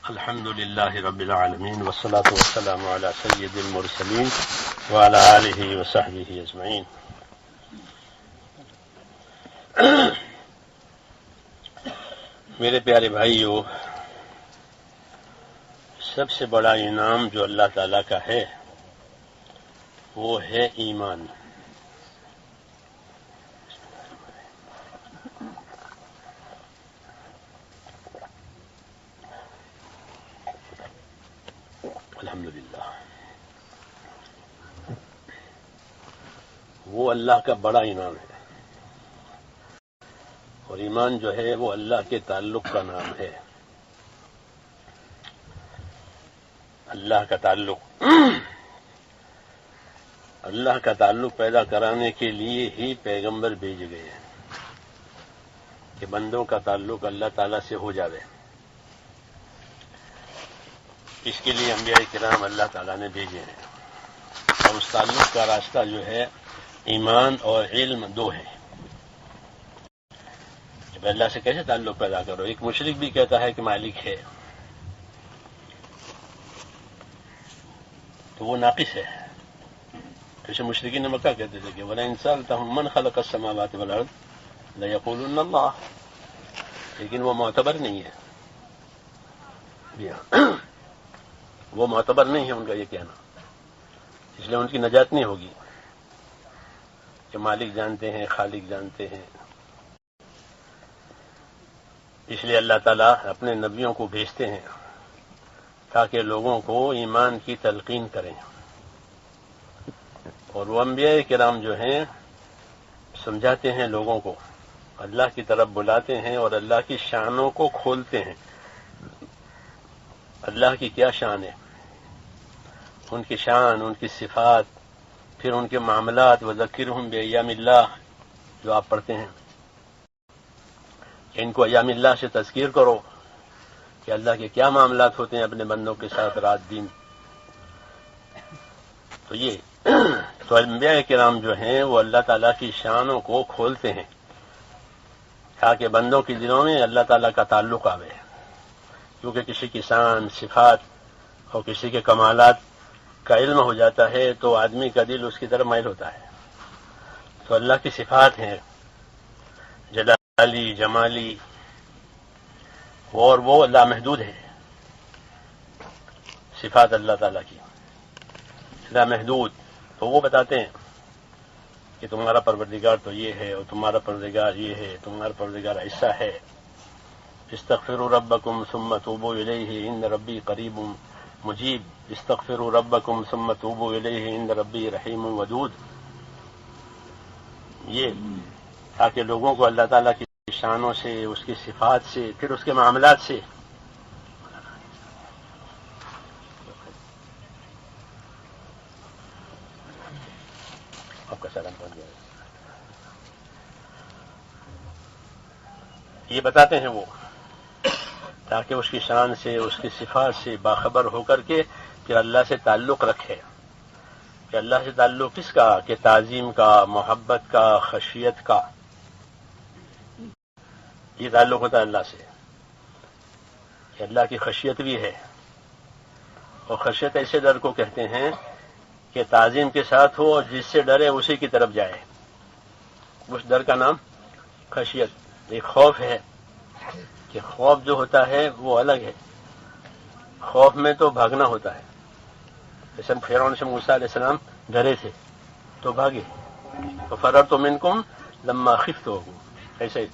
الحمد لله رب العالمين والصلاة والسلام على سيد المرسلين وعلى آله وصحبه أجمعين. میرے پیارے بھائیو، سب سے بڑا انعام جو اللہ تعالیٰ کا ہے وہ ہے ایمان. الحمدللہ، وہ اللہ کا بڑا انعام ہے، اور ایمان جو ہے وہ اللہ کے تعلق کا نام ہے. اللہ کا تعلق اللہ کا تعلق پیدا کرانے کے لیے ہی پیغمبر بھیجے گئے ہیں کہ بندوں کا تعلق اللہ تعالیٰ سے ہو جاوے. اس کے لیے انبیاء کرام اللہ تعالیٰ نے بھیجے ہیں، اور اس تعلق کا راستہ جو ہے ایمان اور علم دو ہے. جب اللہ سے کیسے تعلق پیدا کرو؟ ایک مشرک بھی کہتا ہے کہ مالک ہے، تو وہ ناقص ہے. جیسے مشرکین مکہ کہتے تھے کہ وَلَئِن سَأَلْتَهُم مَّنْ خَلَقَ السَّمَاوَاتِ وَالْأَرْضَ لَيَقُولُنَّ اللَّهُ، لیکن وہ معتبر نہیں ہے. وہ معتبر نہیں ہے ان کا یہ کہنا، اس لیے ان کی نجات نہیں ہوگی کہ مالک جانتے ہیں، خالق جانتے ہیں. اس لیے اللہ تعالیٰ اپنے نبیوں کو بھیجتے ہیں تاکہ لوگوں کو ایمان کی تلقین کریں، اور وہ انبیاء کرام جو ہیں سمجھاتے ہیں لوگوں کو، اللہ کی طرف بلاتے ہیں اور اللہ کی شانوں کو کھولتے ہیں. اللہ کی کیا شان ہے، ان کی شان، ان کی صفات، پھر ان کے معاملات. وذکرہم بایام اللہ جو آپ پڑھتے ہیں، کہ ان کو ایام اللہ سے تذکیر کرو کہ اللہ کے کیا معاملات ہوتے ہیں اپنے بندوں کے ساتھ رات دن. تو انبیاء کرام جو ہیں وہ اللہ تعالیٰ کی شانوں کو کھولتے ہیں تاکہ بندوں کے دلوں میں اللہ تعالیٰ کا تعلق آوے. کیونکہ کسی کی شان، صفات اور کسی کے کمالات کا علم ہو جاتا ہے تو آدمی کا دل اس کی طرف مائل ہوتا ہے. تو اللہ کی صفات ہیں جلالی، جمالی، اور وہ لامحدود ہے. صفات اللہ تعالیٰ کی لامحدود. تو وہ بتاتے ہیں کہ تمہارا پروردگار تو یہ ہے، اور تمہارا پروردگار یہ ہے، تمہارا پروردگار ایسا ہے. استغفروا ربکم ثم توبوا الیہ ان ربی قریب مجیب. استغفروا ربکم ثم توبوا الیہ ان ربی رحیم ودود. یہ تاکہ لوگوں کو اللہ تعالیٰ کی شانوں سے، اس کی صفات سے، پھر اس کے معاملات سے آپ کا سلام پہنچ جائے. یہ بتاتے ہیں وہ تاکہ اس کی شان سے، اس کی صفات سے باخبر ہو کر کے پھر اللہ سے تعلق رکھے. کہ اللہ سے تعلق کس کا؟ کہ تعظیم کا، محبت کا، خشیت کا. یہ تعلق ہوتا ہے اللہ سے کہ اللہ کی خشیت بھی ہے. اور خشیت ایسے ڈر کو کہتے ہیں کہ تعظیم کے ساتھ ہو اور جس سے ڈرے اسی کی طرف جائے. اس ڈر کا نام خشیت. ایک خوف ہے کہ خوف جو ہوتا ہے وہ الگ ہے. خوف میں تو بھاگنا ہوتا ہے. جیسے فرعون سے موسیٰ علیہ السلام ڈرے تھے تو بھاگے، فَفَرَرْتُ مِنْكُمْ لَمَّا خِفْتُكُمْ. ایسے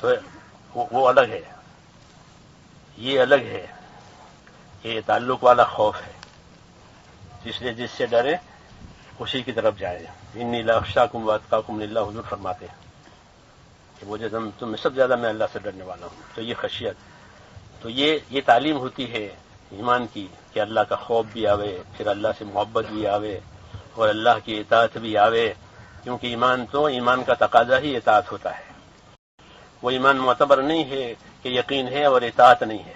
تو وہ الگ ہے، یہ الگ ہے. یہ تعلق والا خوف ہے، اس لیے جس سے ڈرے اسی کی طرف جائے. انی لاخشاکم واتقاکم للہ، حضور فرماتے ہیں کہ مجھے تم میں سب زیادہ میں اللہ سے ڈرنے والا ہوں. تو یہ خشیت، تو یہ تعلیم ہوتی ہے ایمان کی کہ اللہ کا خوف بھی آوے، پھر اللہ سے محبت بھی آوے، اور اللہ کی اطاعت بھی آوے. کیونکہ ایمان کا تقاضا ہی اطاعت ہوتا ہے. وہ ایمان معتبر نہیں ہے کہ یقین ہے اور اطاعت نہیں ہے.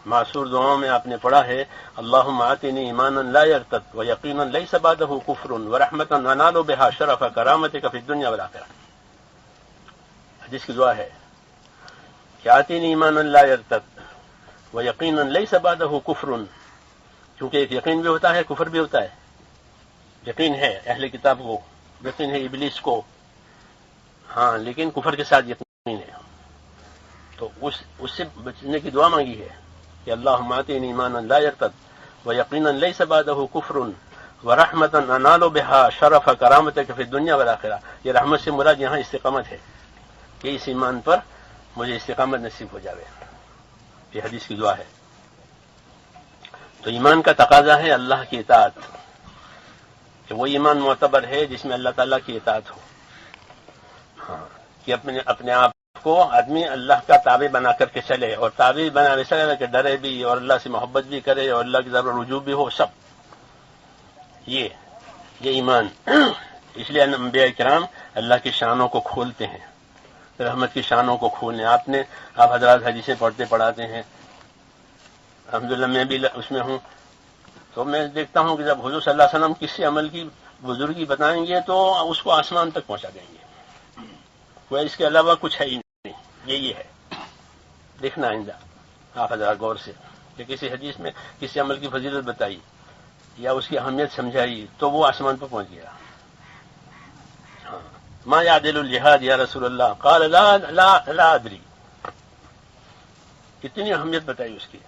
معصور دعاؤں میں آپ نے پڑھا ہے اللہم آتنی ایمانا لا یرتد ویقینا لیس بعدہ کفر ورحمتا انال بہا شرف کرامتک فی الدنیا والآخرہ. حدیث کی دعا ہے کہ آتنی ایمانا لا یرتد، وَيَقِينًا لَيْسَ بَعْدَهُ كُفْرٌ، کیونکہ ایک یقین بھی ہوتا ہے، کفر بھی ہوتا ہے. یقین ہے اہل کتاب کو، یقین ہے ابلیس کو، ہاں، لیکن کفر کے ساتھ یقین ہے. تو اس سے بچنے کی دعا مانگی ہے کہ اللہم آتینی ایمانا لا یرتد ویقینا لیس بعدہ کفر ورحمتا انال بہا شرف کرامتک فی الدنیا والآخرہ. یہ رحمت سے مراد یہاں استقامت ہے کہ اس ایمان پر مجھے استقامت نصیب ہو جاوے. یہ حدیث کی دعا ہے. تو ایمان کا تقاضا ہے اللہ کی اطاعت، کہ وہ ایمان معتبر ہے جس میں اللہ تعالیٰ کی اطاعت ہو. ہاں، کہ اپنے آپ کو آدمی اللہ کا تابع بنا کر کے چلے، اور تابع بنا ایسا ہے کہ ڈرے بھی اور اللہ سے محبت بھی کرے اور اللہ کی طرف رجوع بھی ہو، سب یہ ایمان. اس لیے انبیاء کرام اللہ کی شانوں کو کھولتے ہیں، رحمت کی شانوں کو کھولنے. آپ حضرات حدیثیں پڑھاتے ہیں، الحمدللہ میں بھی اس میں ہوں. تو میں دیکھتا ہوں کہ جب حضور صلی اللہ علیہ وسلم کسی عمل کی بزرگی بتائیں گے تو اس کو آسمان تک پہنچا دیں گے، کوئی اس کے علاوہ کچھ ہے ہی نہیں. یہی ہے دیکھنا آئندہ آپ حضرات غور سے، کہ کسی حدیث میں کسی عمل کی فضیلت بتائی یا اس کی اہمیت سمجھائی تو وہ آسمان پر پہنچ گیا. ہاں، ما یعدل الجہاد یا رسول اللہ، قال لا ادری. کتنی اہمیت بتائی اس کی.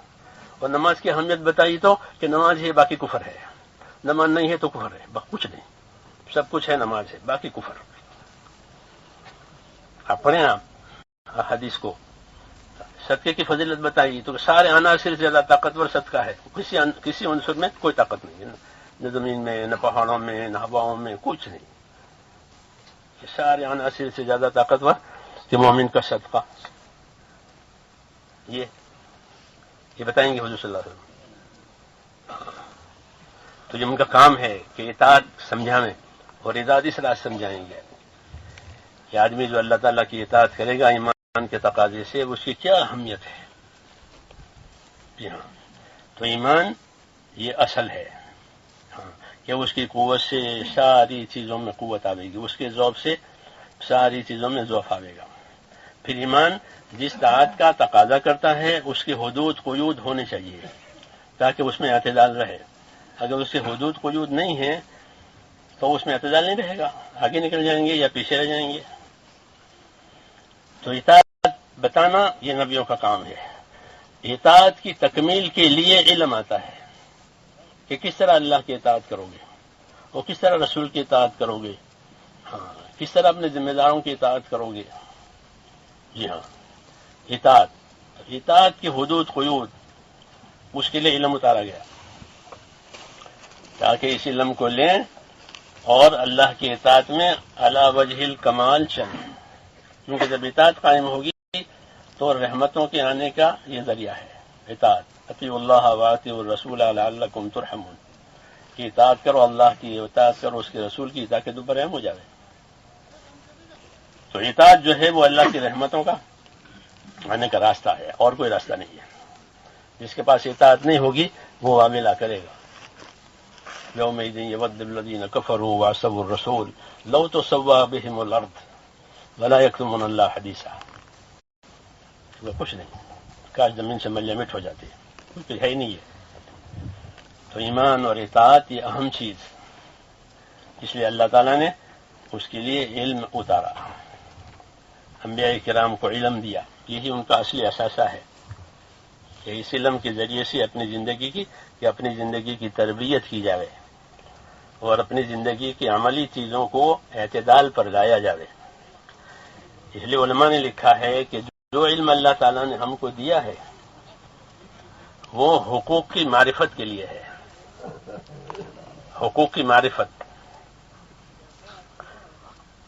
اور نماز کی اہمیت بتائی تو کہ نماز ہے باقی کفر ہے، نماز نہیں ہے تو کفر ہے، کچھ نہیں، سب کچھ ہے، نماز ہے باقی کفر. آپ پڑھیں آپ حدیث کو. صدقے کی فضیلت بتائی تو سارے عناصر سے زیادہ طاقتور صدقہ ہے. کسی عنصر میں کوئی طاقت نہیں ہے، نہ زمین میں، نہ پہاڑوں میں، نہ ہواؤں میں، کچھ نہیں. سارے عناصر سے زیادہ طاقتور کہ مومن کا صدقہ. یہ بتائیں گے حضور صلی اللہ علیہ وسلم. تو یہ ان کا کام ہے کہ اطاعت سمجھانے اور اطاعت اس رات سمجھائیں گے کہ آدمی جو اللہ تعالیٰ کی اطاعت کرے گا ایمان کے تقاضے سے، اس کی کیا اہمیت ہے. جی ہاں، تو ایمان یہ اصل ہے. ہاں، کہ اس کی قوت سے ساری چیزوں میں قوت آئے گی، اس کے ذوق سے ساری چیزوں میں ذوق آئے گا. پھر ایمان جس طاعت کا تقاضا کرتا ہے اس کی حدود قیود ہونے چاہیے تاکہ اس میں اعتدال رہے. اگر اس کے حدود قیود نہیں ہیں تو اس میں اعتدال نہیں رہے گا، آگے نکل جائیں گے یا پیچھے رہ جائیں گے. تو اطاعت بتانا یہ نبیوں کا کام ہے. اطاعت کی تکمیل کے لیے علم آتا ہے کہ کس طرح اللہ کی اطاعت کرو گے اور کس طرح رسول کی اطاعت کرو گے. ہاں، کس طرح اپنے ذمہ داروں کی اطاعت کرو گے. جی ہاں، اطاعت کی حدود قیود اس کے لیے علم اتارا گیا تاکہ اس علم کو لیں اور اللہ کی اطاعت میں علی وجہ الکمال چلیں. کیونکہ جب اطاعت قائم ہوگی تو رحمتوں کے آنے کا یہ ذریعہ ہے. اطاعت اطیعوا اللہ واطیعوا الرسول لعلکم ترحمون، کہ اطاعت کرو اللہ کی، اطاعت کرو اس کے رسول کی تاکہ تم پر رحم ہو جائے. تو اطاعت جو ہے وہ اللہ کی رحمتوں کا آنے کا راستہ ہے، اور کوئی راستہ نہیں ہے. جس کے پاس اطاعت نہیں ہوگی وہ معاملہ کرے گا. یومئذ یود الذین کفروا وعصوا الرسول لو تسوی بهم الارض ولا یکتمون اللہ حدیثا. کچھ نہیں، کاش زمین سے ملیہ مٹ ہو جاتی، کچھ ہے ہی نہیں ہے. تو ایمان اور اطاعت یہ اہم چیز، اس لیے اللہ تعالیٰ نے اس کے لیے علم اتارا، انبیاء کرام کو علم دیا. یہی ان کا اصلی اثاثہ ہے کہ اس علم کے ذریعے سے اپنی زندگی کی تربیت کی جائے اور اپنی زندگی کی عملی چیزوں کو اعتدال پر لایا جائے. اس لیے علماء نے لکھا ہے کہ جو علم اللہ تعالیٰ نے ہم کو دیا ہے وہ حقوق کی معرفت کے لیے ہے. حقوق کی معرفت،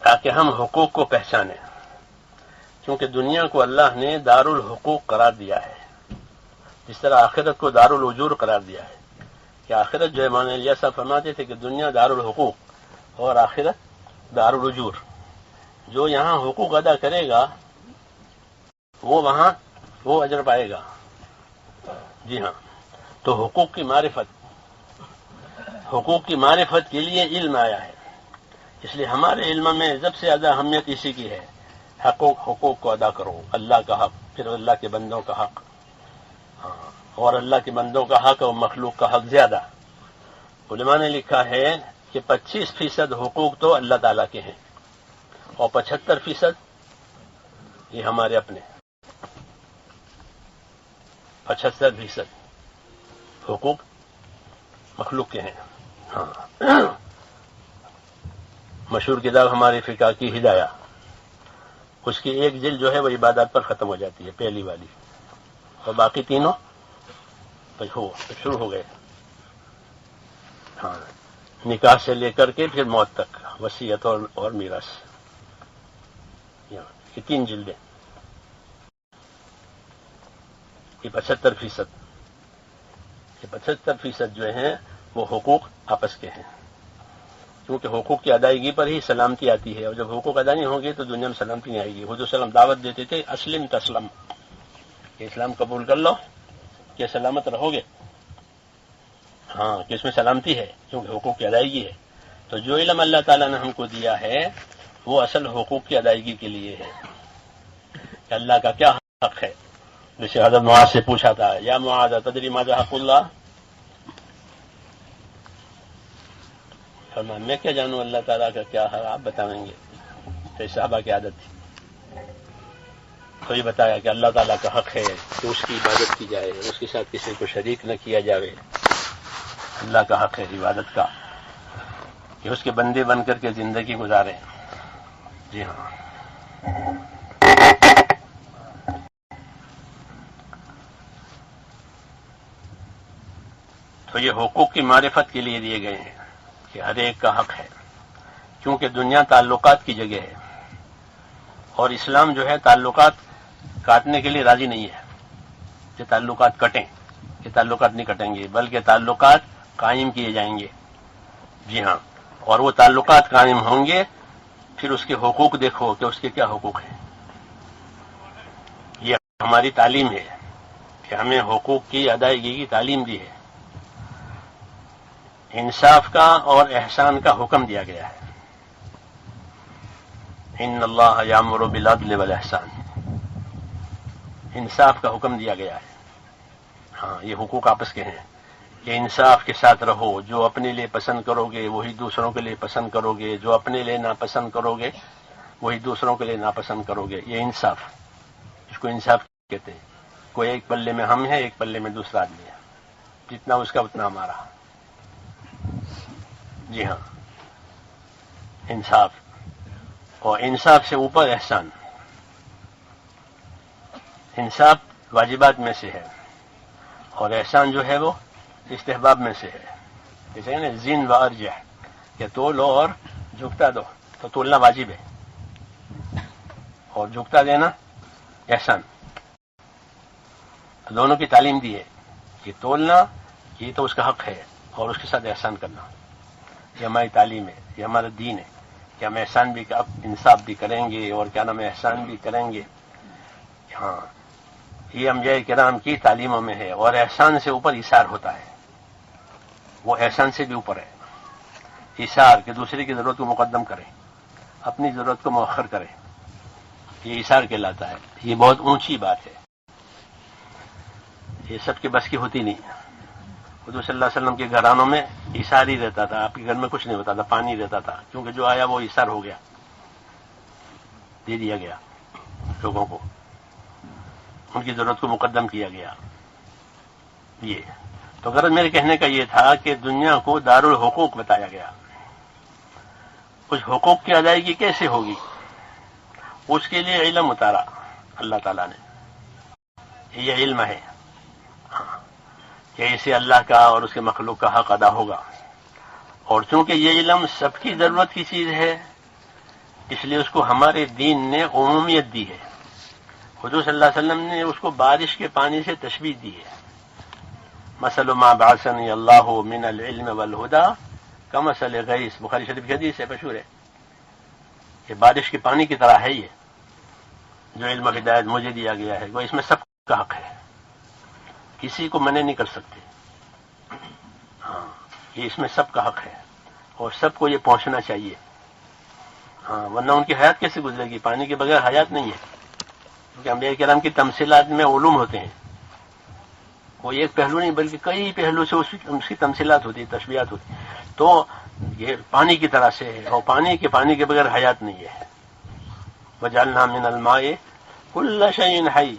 تاکہ ہم حقوق کو پہچانیں. کیونکہ دنیا کو اللہ نے دار الحقوق قرار دیا ہے، جس طرح آخرت کو دار الاجور قرار دیا ہے. کہ آخرت جو ہے مولانا الیاس صاحب فرماتے تھے کہ دنیا دار الحقوق اور آخرت دار الاجور. جو یہاں حقوق ادا کرے گا وہ وہاں وہ اجر پائے گا. جی ہاں، تو حقوق کی معرفت کے لیے علم آیا ہے. اس لیے ہمارے علم میں سب سے زیادہ اہمیت اسی کی ہے. حقوق کو ادا کرو، اللہ کا حق، پھر اللہ کے بندوں کا حق. ہاں، اور اللہ کے بندوں کا حق اور مخلوق کا حق زیادہ. علماء نے لکھا ہے کہ 25% حقوق تو اللہ تعالیٰ کے ہیں اور 75% یہ ہمارے اپنے. 75% حقوق مخلوق کے ہیں. ہاں مشہور کتاب ہماری فقہ کی ہدایہ، اس کی ایک جلد جو ہے وہ عبادات پر ختم ہو جاتی ہے، پہلی والی، اور باقی تینوں شروع ہو گئے. ہاں نکاح سے لے کر کے پھر موت تک، وصیت اور میراث، یہ 3 جلدیں. یہ 75%، یہ 75% جو ہیں وہ حقوق آپس کے ہیں، کیونکہ حقوق کی ادائیگی پر ہی سلامتی آتی ہے، اور جب حقوق ادا نہیں ہوں گے تو دنیا میں سلامتی نہیں آئے گی. حضور صلی اللہ علیہ وسلم دعوت دیتے تھے اسلم تسلم، کہ اسلام قبول کر لو کہ سلامت رہو گے. ہاں کہ اس میں سلامتی ہے کیونکہ حقوق کی ادائیگی ہے. تو جو علم اللہ تعالیٰ نے ہم کو دیا ہے وہ اصل حقوق کی ادائیگی کے لیے ہے کہ اللہ کا کیا حق ہے. جیسے حضرت معاذ سے پوچھا تھا، یا معاذ تدری ماذا حق اللہ، فرمایا میں کیا جانوں اللہ تعالیٰ کا کیا حق، آپ بتائیں گے. تو صحابہ کی عادت تھی، تو یہ بتایا کہ اللہ تعالیٰ کا حق ہے کہ اس کی عبادت کی جائے، اس کے ساتھ کسی کو شریک نہ کیا جاوے. اللہ کا حق ہے عبادت کا کہ اس کے بندے بن کر کے زندگی گزاریں. جی ہاں. تو یہ حقوق کی معرفت کے لیے دیے گئے ہیں کہ ہر ایک کا حق ہے، کیونکہ دنیا تعلقات کی جگہ ہے، اور اسلام جو ہے تعلقات کاٹنے کے لیے راضی نہیں ہے کہ تعلقات کٹیں. کہ تعلقات نہیں کٹیں گے بلکہ تعلقات قائم کیے جائیں گے. جی ہاں. اور وہ تعلقات قائم ہوں گے، پھر اس کے حقوق دیکھو کہ اس کے کیا حقوق ہیں. یہ ہماری تعلیم ہے کہ ہمیں حقوق کی ادائیگی کی تعلیم دی ہے. انصاف کا اور احسان کا حکم دیا گیا ہے. ان اللہ یامر بالعدل والاحسان، انصاف کا حکم دیا گیا ہے. ہاں یہ حقوق آپس کے ہیں کہ انصاف کے ساتھ رہو. جو اپنے لیے پسند کرو گے وہی دوسروں کے لیے پسند کرو گے، جو اپنے لیے ناپسند کرو گے وہی دوسروں کے لیے ناپسند کرو گے. یہ انصاف، اس کو انصاف کہتے ہیں. کوئی ایک پلے میں ہم ہیں، ایک پلے میں دوسرا آدمی ہے، جتنا اس کا اتنا ہمارا. جی ہاں. انصاف، اور انصاف سے اوپر احسان. انصاف واجبات میں سے ہے اور احسان جو ہے وہ استحباب میں سے ہے. جیسے نا زن و ارجح، کہ تول اور جھکتا دو، تو تولنا واجب ہے اور جھکتا دینا احسان. دونوں کی تعلیم دی ہے کہ تولنا یہ تو اس کا حق ہے اور اس کے ساتھ احسان کرنا یہ ہماری تعلیم ہے، یہ ہمارا دین ہے کہ ہم احسان بھی انصاف بھی کریں گے اور کیا نام احسان بھی کریں گے. ہاں یہ انبیاء کرام کی تعلیموں میں ہے. اور احسان سے اوپر ایثار ہوتا ہے، وہ احسان سے بھی اوپر ہے. ایثار کہ دوسرے کی ضرورت کو مقدم کرے، اپنی ضرورت کو مؤخر کرے، یہ ایثار کہلاتا ہے. یہ بہت اونچی بات ہے، یہ سب کے بس کی ہوتی نہیں. حضور صلی اللہ علیہ وسلم کے گھرانوں میں ایثار ہی رہتا تھا. آپ کے گھر میں کچھ نہیں ہوتا تھا، پانی رہتا تھا، کیونکہ جو آیا وہ ایثار ہو گیا، دے دیا گیا لوگوں کو، ان کی ضرورت کو مقدم کیا گیا. یہ تو غرض میرے کہنے کا یہ تھا کہ دنیا کو دارالحقوق بتایا گیا. کچھ حقوق کی ادائیگی کیسے ہوگی اس کے لیے علم اتارا اللہ تعالیٰ نے. یہ علم ہے کہ اسے اللہ کا اور اس کے مخلوق کا حق ادا ہوگا. اور چونکہ یہ علم سب کی ضرورت کی چیز ہے اس لیے اس کو ہمارے دین نے عمومیت دی ہے. حضور صلی اللہ علیہ وسلم نے اس کو بارش کے پانی سے تشبیہ دی ہے. مثل ما بعثنی اللہ من العلم والہدی کمثل غیث، بخاری شریف کی حدیث ہے، مشہور ہے کہ بارش کے پانی کی طرح ہے یہ جو علم و ہدایت مجھے دیا گیا ہے. وہ اس میں سب کا حق ہے، کسی کو منع نہیں کر سکتے. ہاں یہ اس میں سب کا حق ہے اور سب کو یہ پہنچنا چاہیے. ہاں ورنہ ان کی حیات کیسے گزرے گی؟ پانی کے بغیر حیات نہیں ہے. کیونکہ انبیاء کرام کی تمثیلات میں علوم ہوتے ہیں. کوئی ایک پہلو نہیں بلکہ کئی پہلو سے اس کی تمثیلات ہوتی، تشبیہات ہوتی. تو یہ پانی کی طرح سے ہے، اور پانی کے بغیر حیات نہیں ہے. وجعلنا من الماء کل شیء حی،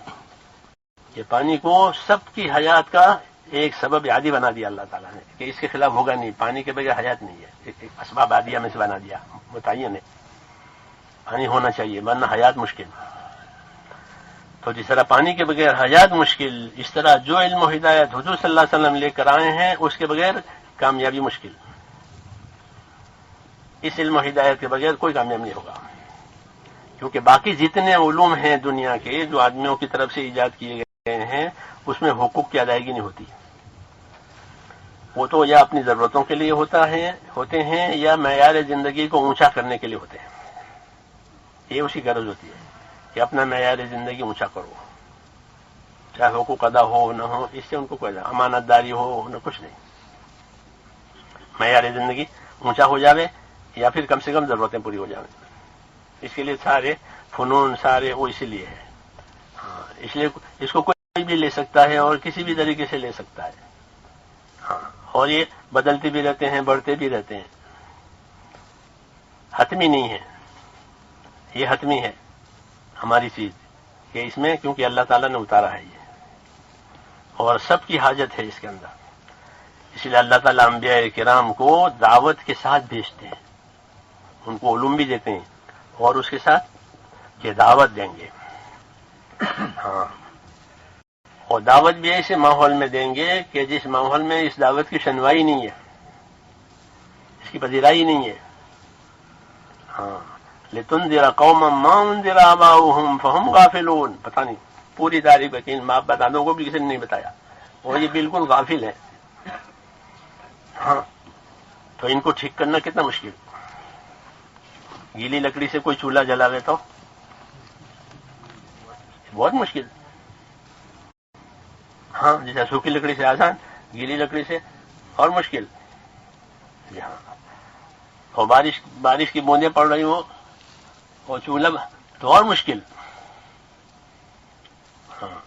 یہ پانی کو سب کی حیات کا ایک سبب عادی بنا دیا اللہ تعالیٰ نے کہ اس کے خلاف ہوگا نہیں، پانی کے بغیر حیات نہیں ہے. ایک اسباب عادیہ میں سے بنا دیا، متعین ہے پانی ہونا چاہیے ورنہ حیات مشکل. تو جس طرح پانی کے بغیر حیات مشکل، اس طرح جو علم و ہدایت حضور صلی اللہ علیہ وسلم لے کر آئے ہیں اس کے بغیر کامیابی مشکل. اس علم و ہدایت کے بغیر کوئی کامیاب نہیں ہوگا، کیونکہ باقی جتنے علوم ہیں دنیا کے جو آدمیوں کی طرف سے ایجاد کیے گئے ہیں اس میں حقوق کی ادائیگی نہیں ہوتی. وہ تو یا اپنی ضرورتوں کے لیے ہوتے ہیں یا معیار زندگی کو اونچا کرنے کے لیے ہوتے ہیں. یہ اسی غرض ہوتی ہے کہ اپنا معیار زندگی اونچا کرو، چاہے حقوق ادا ہو نہ ہو، اس سے ان کو کوئی امانت داری ہو نہ کچھ نہیں. معیار زندگی اونچا ہو جاوے یا پھر کم سے کم ضرورتیں پوری ہو جائیں. اس کے لیے سارے فنون سارے وہ اسی لیے ہے. ہاں، اس لیے اس کو کوئی بھی لے سکتا ہے اور کسی بھی طریقے سے لے سکتا ہے. ہاں، اور یہ بدلتے بھی رہتے ہیں، بڑھتے بھی رہتے ہیں، حتمی نہیں ہے. یہ حتمی ہے ہماری چیز کہ اس میں کیونکہ اللہ تعالیٰ نے اتارا ہے یہ، اور سب کی حاجت ہے اس کے اندر. اس لیے اللہ تعالیٰ انبیاء کرام کو دعوت کے ساتھ بھیجتے ہیں، ان کو علوم بھی دیتے ہیں اور اس کے ساتھ کہ دعوت دیں گے. ہاں، اور دعوت بھی ایسے ماحول میں دیں گے کہ جس ماحول میں اس دعوت کی شنوائی نہیں ہے، اس کی پذیرائی نہیں ہے. ہاں، لتنذر قوما ما انذر آباؤہم فہم غافلون. پتہ نہیں پوری تاریخ یقین ماں بتانوں کو بھی کسی نے نہیں بتایا، اور یہ بالکل غافل ہے. ہاں، تو ان کو ٹھیک کرنا کتنا مشکل. گیلی لکڑی سے کوئی چولہا جلاوے تو بہت مشکل. ہاں، جیسا سوکھی لکڑی سے آسان، گیلی لکڑی سے اور مشکل. جی ہاں، اور بارش کی بوندیں پڑ رہی ہو اور چولہا تو اور مشکل. ہاں،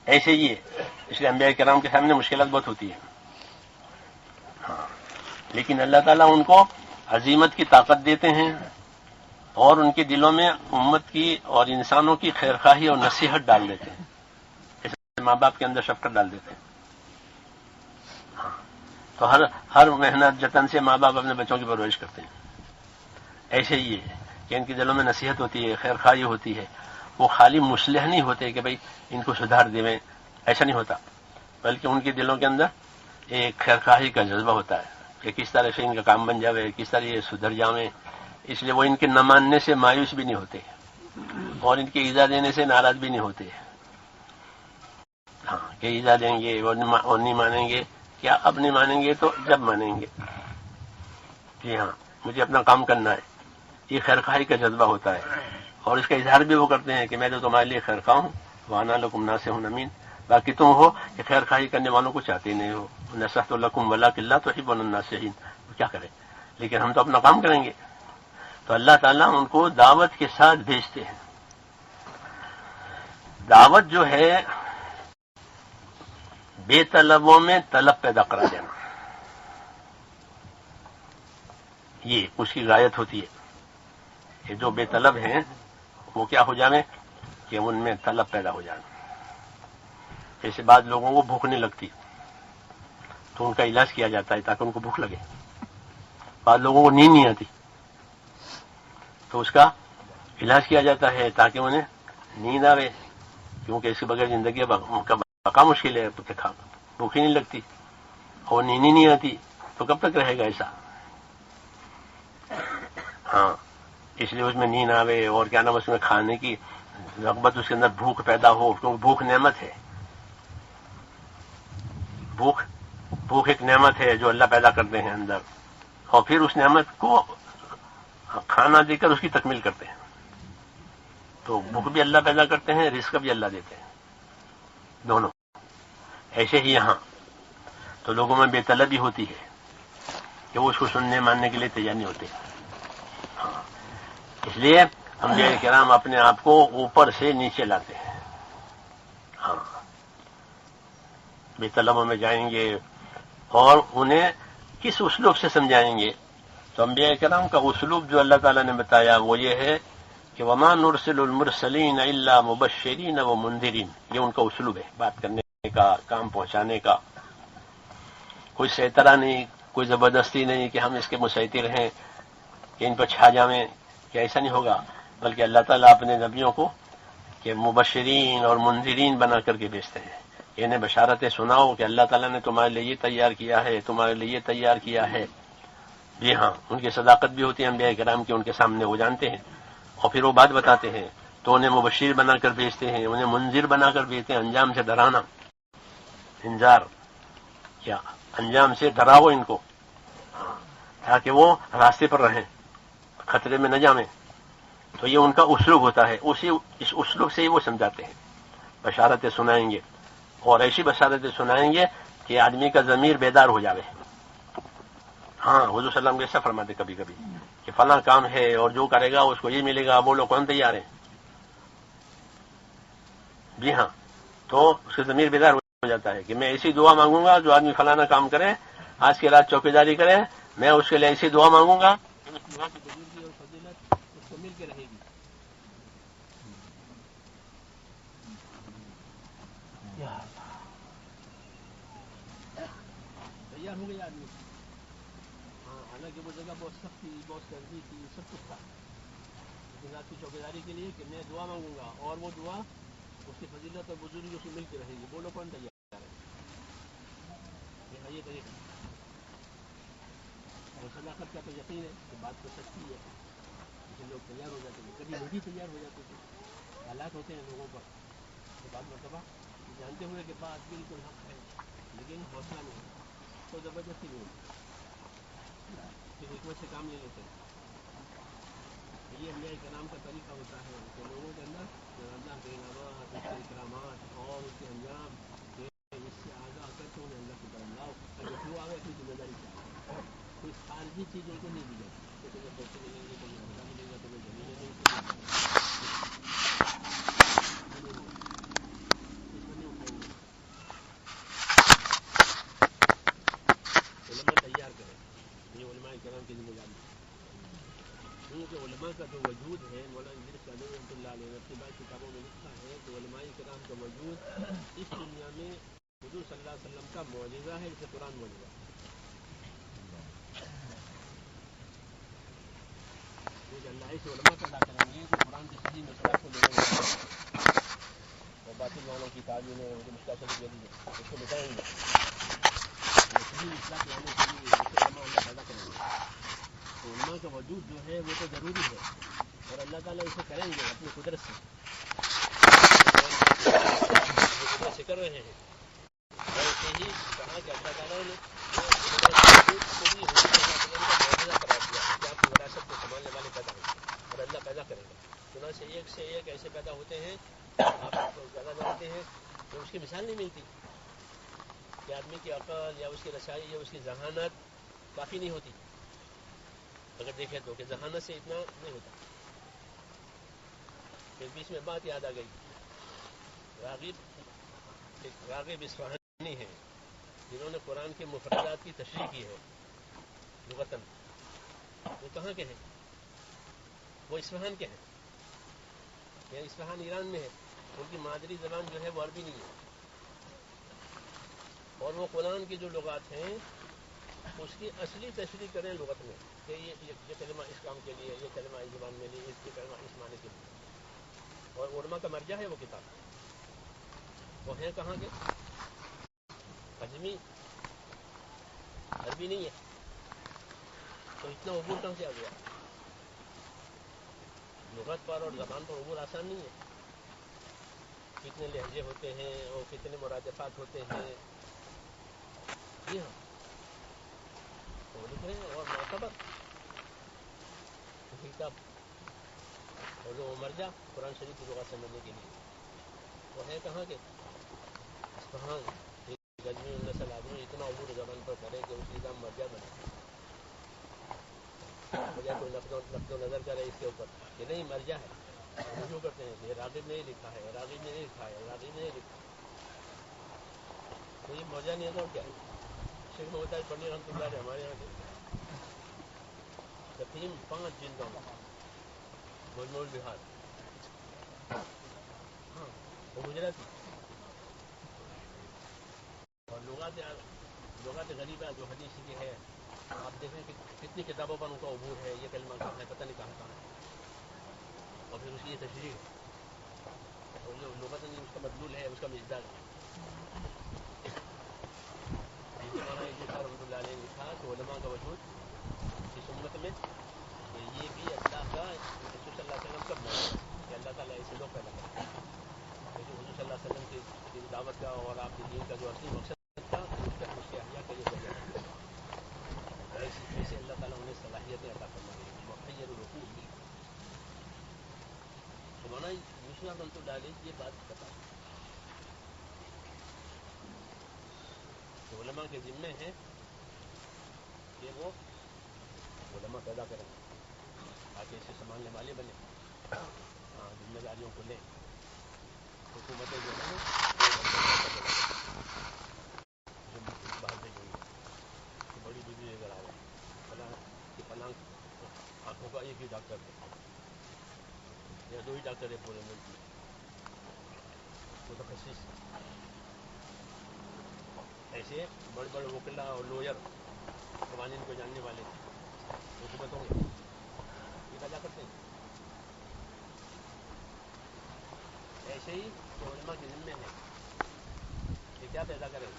ایسے ہی ہے. اس لیے انبیاء کرام کے سامنے مشکلات بہت ہوتی ہیں. ہاں، لیکن اللہ تعالیٰ ان کو عزیمت کی طاقت دیتے ہیں اور ان کے دلوں میں امت کی اور انسانوں کی خیرخواہی اور نصیحت ڈال دیتے ہیں. جیسے ماں باپ کے اندر شفقت ڈال دیتے ہیں. ہاں، تو ہر محنت جتن سے ماں باپ اپنے بچوں کی پرورش کرتے ہیں. ایسے ہی ہے کہ ان کے دلوں میں نصیحت ہوتی ہے، خیرخواہی ہوتی ہے. وہ خالی مصلح نہیں ہوتے کہ بھئی ان کو سدھار دیں، ایسا نہیں ہوتا، بلکہ ان کے دلوں کے اندر ایک خیرخواہی کا جذبہ ہوتا ہے کہ کس طرح سے ان کا کام بن جاوے، کس طرح یہ سدھر جاویں. اس لیے وہ ان کے نہ ماننے سے مایوس بھی نہیں ہوتے اور ان کے ایذا دینے سے ناراض بھی نہیں ہوتے. ہاں، کہ ایذا دیں گے اور نہیں مانیں گے. کیا اب نہیں مانیں گے تو جب مانیں گے. جی ہاں، مجھے اپنا کام کرنا ہے. یہ خیرخواہی کا جذبہ ہوتا ہے اور اس کا اظہار بھی وہ کرتے ہیں کہ میں تو تمہارے لیے خیرخواہ ہوں، وانا لکم ناصح امین. باقی تم ہو کہ خیرخواہی کرنے والوں کو چاہتے نہیں ہو. نصحت لکم ولکن لا تحبون الناصحین. کیا کریں، لیکن ہم تو اپنا کام کریں گے. تو اللہ تعالیٰ ان کو دعوت کے ساتھ بھیجتے ہیں. دعوت جو ہے بے طلبوں میں طلب پیدا کرا دینا، یہ اس کی غایت ہوتی ہے کہ جو بے طلب ہیں وہ کیا ہو جائیں کہ ان میں طلب پیدا ہو جائے. جیسے بعض لوگوں کو بھوک نہیں لگتی تو ان کا علاج کیا جاتا ہے تاکہ ان کو بھوک لگے. بعض لوگوں کو نیند نہیں آتی تو اس کا علاج کیا جاتا ہے تاکہ انہیں نیند آوے، کیونکہ اس کے بغیر زندگی کا بقا مشکل ہے. بھوک ہی نہیں لگتی اور نیند ہی نہیں آتی تو کب تک رہے گا ایسا. ہاں، اس لیے اس میں نیند آوے اور کیا نام اس میں کھانے کی رغبت، اس کے اندر بھوک پیدا ہو، کیونکہ بھوک نعمت ہے. بھوک ایک نعمت ہے جو اللہ پیدا کرتے ہیں اندر، اور پھر اس نعمت کو کھانا دے کر اس کی تکمیل کرتے ہیں. تو بھوک بھی اللہ پیدا کرتے ہیں، رزق بھی اللہ دیتے ہیں، دونوں. ایسے ہی یہاں تو لوگوں میں بے طلبی ہوتی ہے کہ وہ اس کو سننے ماننے کے لیے تیار نہیں ہوتے. ہاں، اس لیے انبیاء کرام اپنے آپ کو اوپر سے نیچے لاتے ہیں. ہاں، بیت علموں میں جائیں گے اور انہیں کس اسلوب سے سمجھائیں گے. تو انبیاء کرام کا اسلوب جو اللہ تعالیٰ نے بتایا وہ یہ ہے کہ وما نرسل المرسلین الا مبشرین و منذرین. یہ ان کا اسلوب ہے بات کرنے کا، کام پہنچانے کا. کوئی سیطرہ نہیں، کوئی زبردستی نہیں کہ ہم اس کے مسیطر ہیں کہ ان پر چھا جائیں، کہ ایسا نہیں ہوگا. بلکہ اللہ تعالیٰ اپنے نبیوں کو کہ مبشرین اور منذرین بنا کر کے بھیجتے ہیں. انہیں بشارتیں سناؤ کہ اللہ تعالیٰ نے تمہارے لیے یہ تیار کیا ہے، تمہارے لیے یہ تیار کیا ہے. جی ہاں، ان کی صداقت بھی ہوتی ہے انبیاء کرام کی، ان کے سامنے وہ جانتے ہیں اور پھر وہ بات بتاتے ہیں. تو انہیں مبشر بنا کر بھیجتے ہیں، انہیں منذر بنا کر بھیجتے ہیں. انجام سے ڈرانا، انذار کیا، انجام سے ڈراؤ ان کو تاکہ وہ راستے پر رہیں، خطرے میں نہ جائیں. تو یہ ان کا اسلوب ہوتا ہے. اس اسلوب سے ہی وہ سمجھاتے ہیں. بشارتیں سنائیں گے اور ایسی بشارتیں سنائیں گے کہ آدمی کا ضمیر بیدار ہو جاوے. ہاں، حضور صلی اللہ علیہ وسلم ایسا فرماتے کبھی کبھی کہ فلاں کام ہے اور جو کرے گا اس کو یہ ملے گا، بولو کون تیار ہے. جی ہاں، تو اس کا ضمیر بیدار ہو جاتا ہے کہ میں ایسی دعا مانگوں گا جو آدمی فلانا کام کرے، آج کی رات چوکیداری کرے، میں اس کے لیے ایسی دعا مانگوں گا کہ اس دعا کی بزرگی اور فضیلت اس کو مل کے رہے گی. تیار ہو گئی آدمی. ہاں، حالانکہ وہ جگہ بہت سخت تھی، بہت سردی تھی، سب کچھ تھا، لیکن رات کی چوکیداری کے لیے کہ میں دعا مانگوں گا اور وہ دعا اس کی فضیلت اور بزرگی اس سے مل کے رہے گی. بولو کون تیار ہے؟ یہ طریقہ. اور صداقت کا تو یقین ہے کہ بات تو سچی ہے، کسی لوگ تیار ہو جاتے ہیں. کبھی نہیں تیار ہو جاتے تھے، حالات ہوتے ہیں لوگوں پر. تو بعد مرتبہ جانتے ہوئے کہ بات بالکل حق ہے لیکن حوصلہ نہیں ہے تو زبردستی نہیں ہوتی، پھر حکمت سے کام لے لیتے ہیں. یہ انبیاء کرام کا طریقہ ہوتا ہے کہ لوگوں کے اندر اللہ کے انعامات، اس کے اکرامات اور اس کے انجام کہ اس سے آگاہ کر کے انہیں اللہ کی طرف لاؤ تاکہ وہ آگے اپنی ذمہ داری کیا ہے. کوئی خارجی چیز ان کو نہیں دی جاتی کہ تمہیں پیسے ملیں گے، تمہیں عہدہ ملے گا، تمہیں زمینیں ملیں گی. اس پر نہیں اٹھائیں گے. علماء تیار کریں، یہ علماء کرام کی ذمہ داری ہے. کیونکہ علماء کا جو وجود ہے، مولانا ادریس قادری رحمۃ اللہ علیہ نے اپنی بعض کتابوں میں لکھا ہے کہ علماء کرام کا وجود اس دنیا میں حضور صلی اللہ علیہ وسلم کا معجزہ ہے، جسے قرآن معجزہ ہے. کیونکہ اللہ سے علماء پیدا کریں گے جو قرآن کی صحیح مشکلات کو لوگوں کو بتائیں گے اور باطل والوں کی تعلیم ہے مشکلات سے اس کو بتائیں گے. صحیح مشکلات لانے کے لیے جسے علماء اللہ پیدا کریں گے. تو علماء کا وجود جو ہے وہ تو ضروری ہے اور اللہ تعالیٰ اسے کریں گے اپنی قدرت سے، قدرت سے کر رہے ہیں. اور اسے ہی کہا کہ اللہ تعالیٰ نے معجزہ قرار دیا کہ آپ کی وراثت کو سنبھالنے والے پیدا ہوں اور اللہ پیدا کرے گا. چنانچہ ایک سے ایک ایسے پیدا ہوتے ہیں، آپ زیادہ جانتے ہیں کہ اس کی مثال نہیں ملتی کہ آدمی کی عقل یا اس کی رسائی یا اس کی ذہانت کافی نہیں ہوتی. اگر دیکھیں تو کہ ذہانت سے اتنا نہیں ہوتا. پھر بیچ میں بات یاد آ گئی، راغب اصفہانی ہے جنہوں نے قرآن کے مفردات کی تشریح کی ہے لغتاً. وہ کہاں کے ہیں؟ وہ اصفہان کے ہیں، یعنی اصفہان ایران میں ہے. ان کی مادری زبان جو ہے وہ عربی نہیں ہے اور وہ قرآن کی جو لغات ہیں اس کی اصلی تشریح کریں لغت میں کہ یہ کلمہ اس کام کے لیے، یہ کلمہ اس زبان میں لیے، یہ کلمہ اس معنی کے لیے. اور علماء کا مرجع ہے وہ کتاب. وہ ہیں کہاں کے؟ اجمی، عربی نہیں ہے. تو اتنا عبور کہاں سے آ گیا؟ لغت پر اور زبان پر عبور آسان نہیں ہے. کتنے لہجے ہوتے ہیں اور کتنے مرادفات ہوتے ہیں. جی ہاں، لکھے اور معتبر کتاب اور جو مرجع قرآن شریف کی لغت سمجھنے کے لیے. وہ ہے کہاں کے؟ اصفہان. گجمی النسل آدمی اتنا عبور زبان پر کرے کہ اس نظام مرجع بنے، بجائے کوئی نقد و نظر کرے اس کے اوپر کہ نہیں مرجع ہے. رجوع کرتے ہیں کہ راغب نے لکھا ہے، راغب نے نہیں لکھا ہے، راغب نے نہیں لکھا. تو یہ موجہ نہیں ہے تو کیا ہے؟ شیخ محمد پڑھنے رحمۃ اللہ علیہ ہمارے یہاں تقیم 5 جلدوں میں مجموع البحار، ہاں وہ گجراتی اور لغات غریبہ جو حدیث کی ہے، آپ دیکھیں کہ کتنی کتابوں پر ان کا عبور ہے، یہ کلمہ کہاں ہے پتہ نہیں کہاں ہے، اور پھر اس کی یہ تشریح ہے، اور جو لغت اس کا مدلول ہے، اس کا مزداد ہے۔ اسی مولانا ادریس صاحب رحمۃ اللہ علیہ نے لکھا کہ علماء کا وجود اس امت میں یہ بھی اللہ کا رسول صلی اللہ علیہ وسلم کا موقع ہے کہ اللہ تعالیٰ ایسے لوگ پیدا کرتے ہیں، لیکن حضور صلی اللہ علیہ وسلم کی دعوت کا اور آپ کے دین کا جو اصلی مقصد تھا اس کا خوشی احیاء کا یہ ذریعہ ہے، ایسے اللہ تعالیٰ انہیں صلاحیتیں عطا کرنے کے لیے مخیر الرقوع بھی۔ تو مولانا یوسف رحمۃ اللہ علیہ یہ بات بتا کہ علماء کے ذمے ہیں کہ وہ علماء پیدا کریں تاکہ اسے سنبھالنے والے بنے، ذمہ داریوں کو لیں، حکومتیں جو ہیں باہر بھیجیں گے کہ بڑی ڈگری لے کر آ گئے فلاں آنکھوں کا ایک ہی ڈاکٹر ہے یا 2 ہی ڈاکٹر ہے پورے ملک میں متخصص، ایسے بڑے بڑے وکلا اور لوئر قوانین کو جاننے والے حکومتوں میں یہ پیدا کرتے ہیں۔ ایسے ہی کہ علماء کے ذمے ہیں کہ کیا پیدا کریں،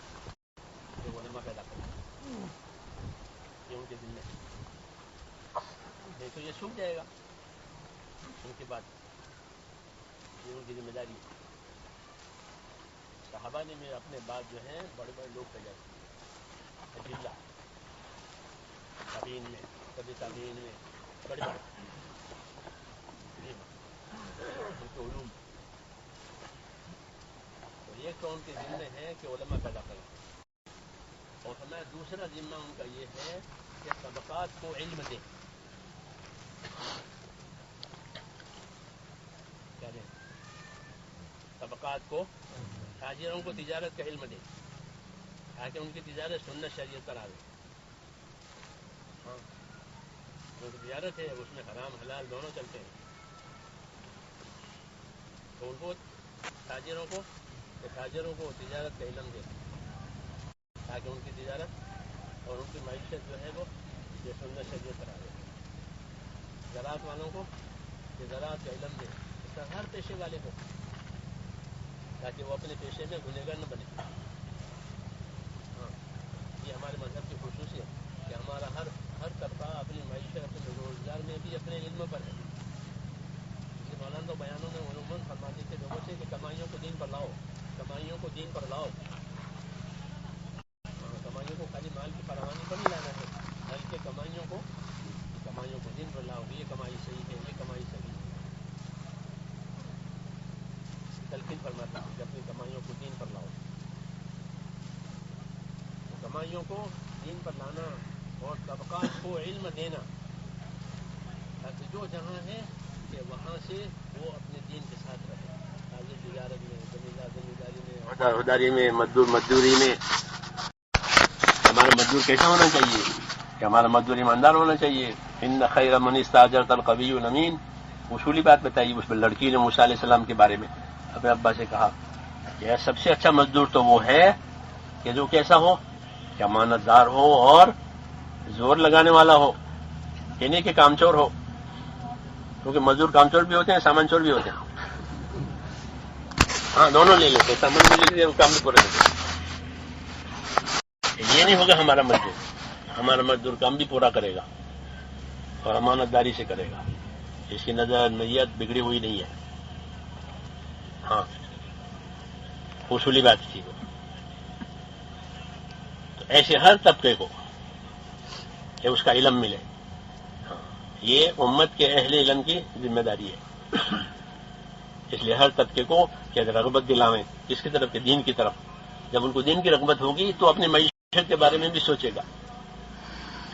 کہ علماء پیدا کریں، یہ ان کے ذمے ہے، نہیں تو یہ سوکھ جائے گا ان کے بعد، یہ ان کی ذمہ داری ہے۔ صحابہ نے میں اپنے بعد جو ہیں بڑے بڑے لوگ پیدا کیے، اجلہ تابعین میں، طبی تابعین میں بڑے بڑے ان کے علوم، تو ایک تو ان کے ذمے ہے کہ علماء پیدا کریں، اور ہمیں دوسرا ذمہ ان کا یہ ہے کہ طبقات کو علم دیں، کیا دیں؟ طبقات کو، تاجروں کو تجارت کا علم دیں تاکہ ان کی تجارت سنت شریعت پر آئے، ہاں جو تجارت ہے اس میں حرام حلال دونوں چلتے ہیں، تو ان کو تاجروں کو تجارت کا علم دیں تاکہ ان کی تجارت اور ان کی معیشت جو ہے وہ یہ سنت شریعت پر آئے، زراعت والوں کو زراعت کا علم دیں، اس کا ہر پیشے والے کو، تاکہ وہ اپنے پیشے میں گنہگار نہ بنے، ہاں یہ ہمارے مذہب کی خصوصیت ہے کہ ہمارا ہر طبقہ اپنی معیشت اپنے روزگار میں بھی اپنے علم پر ہے، یہ مولانا تو بیانوں میں عموماً فرماتے تھے لوگوں سے کہ کمائیوں کو دین پر لاؤ، کمائیوں کو دین پر لاؤ، کمائیوں کو خالی مال کی فراوانی پر نہیں لانا ہے بلکہ کمائیوں کو دین پر لاؤ، یہ کمائی صحیح ہے، یہ کمائی صحیح ہے، تلقین فرماتے ہیں کہ اپنی کمائیوں کو دین پر لاؤ، کمائیوں کو دین پر لانا اور طبقات کو علم دینا تاکہ جو جہاں ہے کہ وہاں سے وہ اپنے دین کے ساتھ رہے، تاجر تجارت میں، زمینداری میں، عہدیداری میں، مزدوری میں۔ ہمارا مزدور کیسا ہونا چاہیے کہ ہمارا مزدور ایماندار ہونا چاہیے، ان خیر من استاجرت القوی الامین، اصولی بات بتائی اس میں لڑکی نے موسیٰ علیہ السلام کے بارے میں اپنے ابا سے کہا کہ سب سے اچھا مزدور تو وہ ہے کہ جو کیسا ہو کہ امانت دار ہو اور زور لگانے والا ہو، یہ نہیں کہ کام چور ہو، کیونکہ مزدور کام چور بھی ہوتے ہیں، سامان چور بھی ہوتے ہیں، ہاں دونوں لے لیتے، سامان بھی لیتے ہیں، کام بھی پورے لیتے ہیں۔ یہ نہیں ہوگا ہمارا مزدور کام بھی پورا کرے گا اور امانت داری سے کرے گا، اس کی نظر نیت بگڑی ہوئی نہیں ہے، ہاں اصولی بات تھی وہ۔ تو ایسے ہر طبقے کو کہ اس کا علم ملے، یہ امت کے اہل علم کی ذمہ داری ہے، اس لیے ہر طبقے کو کہ رغبت دلاویں کس کی طرف، کہ دین کی طرف۔ جب ان کو دین کی رغبت ہوگی تو اپنی معیشت کے بارے میں بھی سوچے گا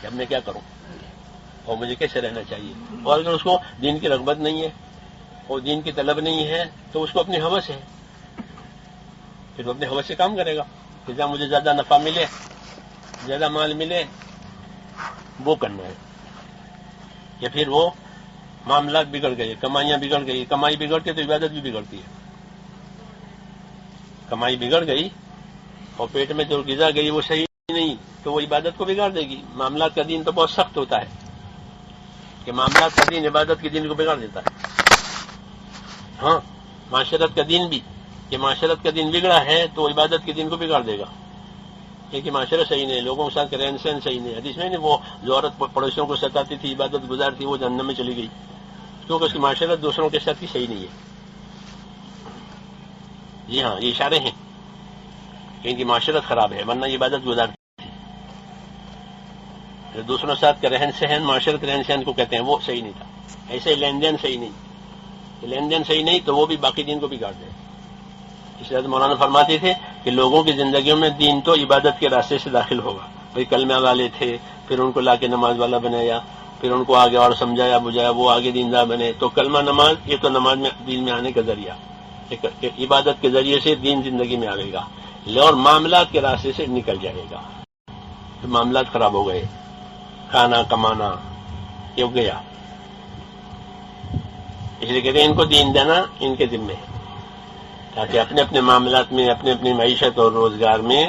کہ اب میں کیا کروں اور مجھے کیسے رہنا چاہیے، اور اگر اس کو دین کی رغبت نہیں ہے اور دین کی طلب نہیں ہے تو اس کو اپنی ہوس ہے، پھر وہ اپنے ہوس سے کام کرے گا، کہ جہاں مجھے زیادہ نفع ملے، زیادہ مال ملے، وہ کرنا ہے. یا پھر وہ معاملات بگڑ گئے، کمائیاں بگڑ گئی، کمائی بگڑتی تو عبادت بھی بگڑتی ہے. کمائی بگڑ گئی اور پیٹ میں جو غذا گئی وہ صحیح نہیں تو وہ عبادت کو بگاڑ دے گی. معاملات کا دین تو بہت سخت ہوتا ہے کہ معاملات کا دین عبادت کے دین کو بگاڑ دیتا ہے. ہاں، معاشرت کا دین بھی، کہ معاشرت کا دین بگڑا ہے تو عبادت کے دین کو بگاڑ دے گا. کیونکہ معاشرت صحیح نہیں، لوگوں کے ساتھ رہن سہن صحیح نہیں. حدیث میں وہ جو عورت پڑوسیوں کو ستاتی تھی، عبادت گزار تھی، وہ جہنم میں چلی گئی کیونکہ اس کی معاشرت دوسروں کے ساتھ کی صحیح نہیں ہے. جی ہاں، یہ اشارے ہیں کہ ان کی معاشرت خراب ہے، ورنہ یہ عبادت گزار تھی. دوسروں کے ساتھ کا رہن سہن، معاشرت رہن سہن کو کہتے ہیں، وہ صحیح نہیں تھا. ایسے لین دین صحیح نہیں، لین دین صحیح نہیں تو وہ بھی باقی دین کو بگاڑ دے. اس لیے مولانا فرماتے تھے کہ لوگوں کی زندگیوں میں دین تو عبادت کے راستے سے داخل ہوگا. بھائی کلمہ والے تھے، پھر ان کو لا کے نماز والا بنایا، پھر ان کو آگے اور سمجھایا بجھایا، وہ آگے دیندار بنے. تو کلمہ نماز یہ تو نماز میں دین میں آنے کا ذریعہ، عبادت کے ذریعے سے دین زندگی میں آئے گا، اور معاملات کے راستے سے نکل جائے گا. تو معاملات خراب ہو گئے، کھانا کمانا یہ ہو گیا. اس لیے کہتے ہیں ان کو دین دینا ان کے ذمے ہے، تاکہ اپنے اپنے معاملات میں، اپنے اپنی معیشت اور روزگار میں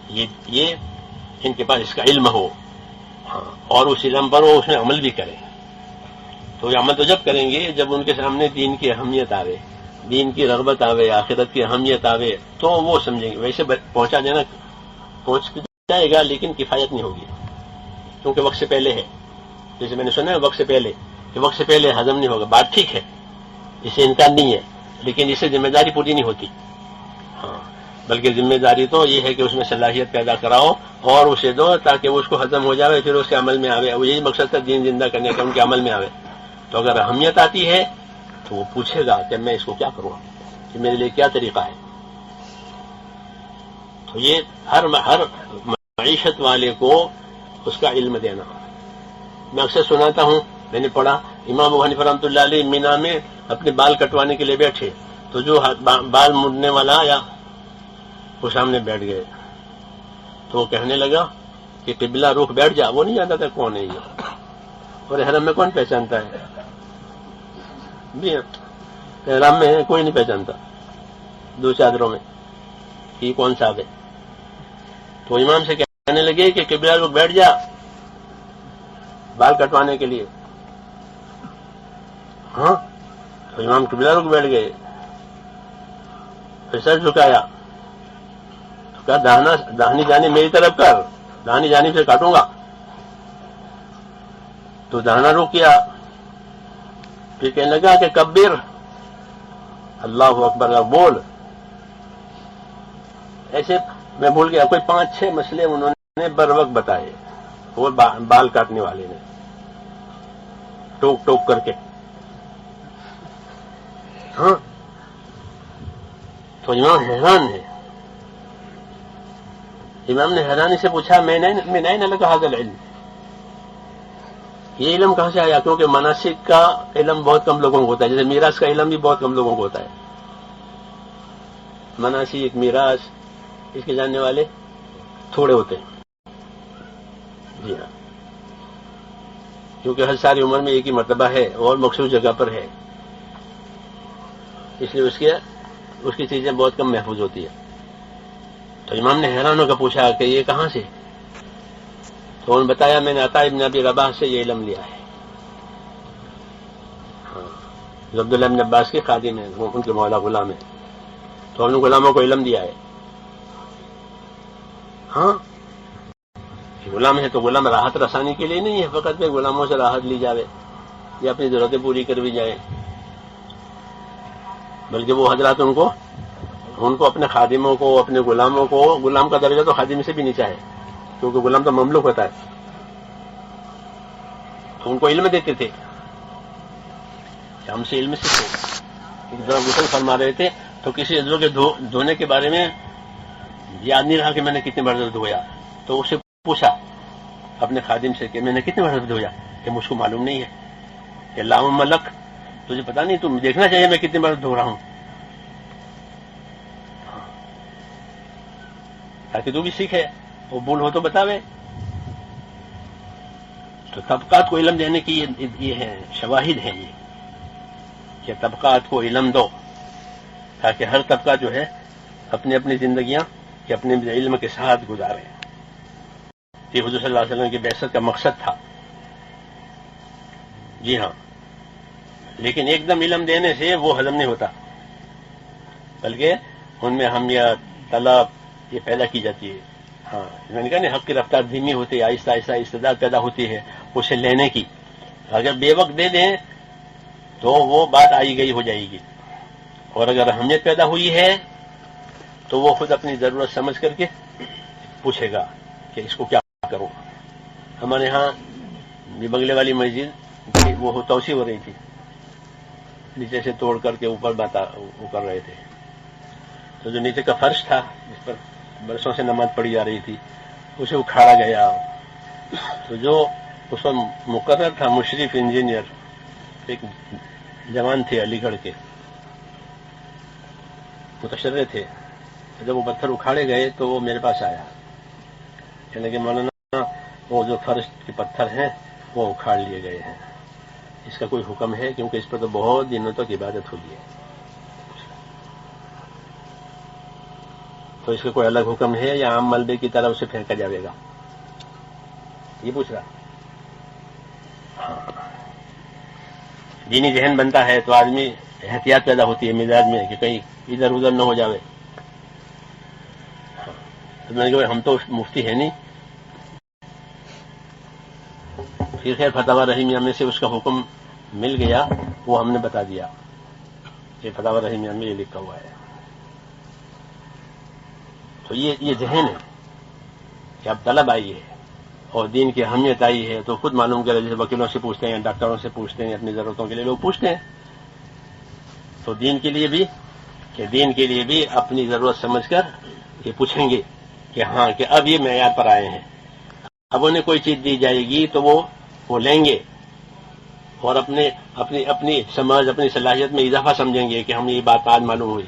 یہ ان کے پاس اس کا علم ہو. ہاں، اور اس علم پر وہ اس میں عمل بھی کریں. تو یہ عمل تو جب کریں گے جب ان کے سامنے دین کی اہمیت آوے، دین کی رغبت آوے، آخرت کی اہمیت آوے، تو وہ سمجھیں گے. ویسے پہنچا دینا پہنچ جائے گا لیکن کفایت نہیں ہوگی، کیونکہ وقت سے پہلے ہے. جیسے میں نے سنا ہے وقت سے پہلے، کہ وقت سے پہلے ہضم نہیں ہوگا. بات ٹھیک ہے، اس سے انکار نہیں ہے، لیکن اس سے ذمہ داری پوری نہیں ہوتی. ہاں، بلکہ ذمہ داری تو یہ ہے کہ اس میں صلاحیت پیدا کراؤ اور اسے دو تاکہ وہ اس کو ہضم ہو جائے، پھر اس کے عمل میں آوے. وہ یہی مقصد تھا دین زندہ کرنے کا، ان کے عمل میں آوے. تو اگر اہمیت آتی ہے تو وہ پوچھے گا کہ میں اس کو کیا کروں، کہ میرے لیے کیا طریقہ ہے. تو یہ ہر معیشت والے کو اس کا علم دینا. میں اکثر سناتا ہوں، میں نے پڑھا امام ابو حنیفہ رحمۃ اللہ علیہ مینا میں اپنے بال کٹوانے کے لیے بیٹھے تو جو بال مڑنے والا آیا وہ سامنے بیٹھ گئے. تو وہ کہنے لگا کہ قبلہ رخ بیٹھ جا. وہ نہیں جانتا تھا کون ہے یہ، اور احرام میں کون پہچانتا ہے؟ احرام میں کوئی نہیں پہچانتا دو چادروں میں کہ کون صاحب ہے. تو امام سے کہنے لگے کہ قبلہ رخ بیٹھ جا بال کٹوانے کے لیے. ہاں، تو امام قبلہ رخ بیٹھ گئے، پھر سر جھکایا تو کہا داہنی جانی میری طرف کر، داہنی جانی سے کاٹوں گا. تو داہنا رخ کیا، پھر کہنے لگا کہ کبیر اللہ اکبر بول. ایسے میں بھول گیا کوئی 5-6 مسئلے انہوں نے بر وقت بتائے، وہ بال کاٹنے والے نے ٹوک ٹوک کر کے. ہاں، تو امام حیران ہے. امام نے حیرانی سے پوچھا میں نہیں لگا حاصل علم، یہ علم کہاں سے آیا؟ کیونکہ مناسک کا علم بہت کم لوگوں کو ہوتا ہے، جیسے میراث کا علم بھی بہت کم لوگوں کو ہوتا ہے. مناسک میراث اس کے جاننے والے تھوڑے ہوتے ہیں. جی ہاں، کیونکہ ہر ساری عمر میں ایک ہی مرتبہ ہے اور مخصوص جگہ پر ہے، اس لیے اس کی چیزیں بہت کم محفوظ ہوتی ہے. تو امام نے حیران ہو کر پوچھا کہ یہ کہاں سے؟ تو انہوں نے بتایا میں نے عطا ابن ابی رباح سے یہ علم لیا ہے. ہاں، جو عبداللہ ابن عباس کے خادم ہیں، ان کے مولا غلام ہیں، تو انہوں نے غلاموں کو علم دیا ہے. ہاں، غلام ہے تو غلام راحت رسانی کے لیے نہیں ہے فقط میں غلاموں سے راحت لی جائے یا اپنی ضرورتیں پوری کر بھی جائے، بلکہ وہ حضرات ان کو اپنے خادموں کو، اپنے غلاموں کو، غلام کا درجہ تو خادم سے بھی نیچا ہے کیونکہ غلام تو مملوک ہوتا ہے، تو ان کو علم دیتے تھے کہ ہم سے علم سیکھو. ایک طرح غسل فرما رہے تھے تو کسی عضو کے دھونے کے بارے میں یاد نہیں رہا کہ میں نے کتنے بار دھویا، تو اس سے پوچھا اپنے خادم سے کہ میں نے کتنے بار دھویا، کہ مجھ کو معلوم نہیں ہے. کہ اللہم ملک تجھے پتا نہیں، تم دیکھنا چاہیے میں کتنے بار دھو رہا ہوں. تاکہ تو بھی سیکھے، وہ بھول ہو تو بتاوے. تو طبقات کو علم دینے کی یہ ہے شواہد ہیں یہ کہ طبقات کو علم دو تاکہ ہر طبقہ جو ہے اپنی اپنی زندگیاں کہ اپنے علم کے ساتھ گزاریں. یہ حضور صلی اللہ علیہ وسلم کی بعثت کا مقصد تھا. جی ہاں، لیکن ایک دم علم دینے سے وہ ہضم نہیں ہوتا، بلکہ ان میں ہمیت، طلب یہ پیدا کی جاتی ہے. ہاں، میں نے کہا نہیں، حق کی رفتار دھیمی ہوتی ہے، آہستہ آہستہ استعداد پیدا ہوتی ہے اسے لینے کی. اگر بے وقت دے دیں تو وہ بات آئی گئی ہو جائے گی، اور اگر اہمیت پیدا ہوئی ہے تو وہ خود اپنی ضرورت سمجھ کر کے پوچھے گا کہ اس کو کیا کروں. ہمارے ہاں یہ بنگلے والی مسجد وہ توسیع ہو رہی تھی، نیچے سے توڑ کر کے اوپر وہ کر رہے تھے. تو جو نیچے کا فرش تھا جس پر برسوں سے نماز پڑھی جا رہی تھی اسے اکھاڑا گیا. تو جو اس پر مقرر تھا مشرف انجینئر، ایک جوان تھے علی گڑھ کے، متشرع تھے. جب وہ پتھر اکھاڑے گئے تو وہ میرے پاس آیا، کہنے کہ مولانا وہ جو فرش کے پتھر ہیں وہ اکھاڑ لیے گئے ہیں، اس کا کوئی حکم ہے؟ کیونکہ اس پر تو بہت دنوں تک عبادت ہوئی ہے. تو اس کا کوئی الگ حکم ہے یا عام ملبے کی طرح اسے پھینکا جائے گا؟ یہ پوچھ رہا. ہاں، دینی ذہن بنتا ہے تو آدمی احتیاط پیدا ہوتی ہے مزاج میں کہ کہیں ادھر ادھر نہ ہو جاوے. تو میں نے کہا ہم تو مفتی ہے نہیں. پھر خیر فتاوی رحیمیہ میں سے اس کا حکم مل گیا، وہ ہم نے بتا دیا کہ فتاوی رحیمیہ میں یہ لکھا ہوا ہے. تو یہ ذہن ہے کہ اب طلب آئی ہے اور دین کی اہمیت آئی ہے تو خود معلوم کرے. جیسے وکیلوں سے پوچھتے ہیں، ڈاکٹروں سے پوچھتے ہیں، اپنی ضرورتوں کے لیے لوگ پوچھتے ہیں. تو دین کے لیے بھی اپنی ضرورت سمجھ کر یہ پوچھیں گے کہ ہاں کہ اب یہ معیار پر آئے ہیں، اب انہیں کوئی چیز دی جائے گی تو وہ لیں گے اور اپنی سمجھ، اپنی صلاحیت میں اضافہ سمجھیں گے کہ ہم یہ بات آج معلوم ہوئی.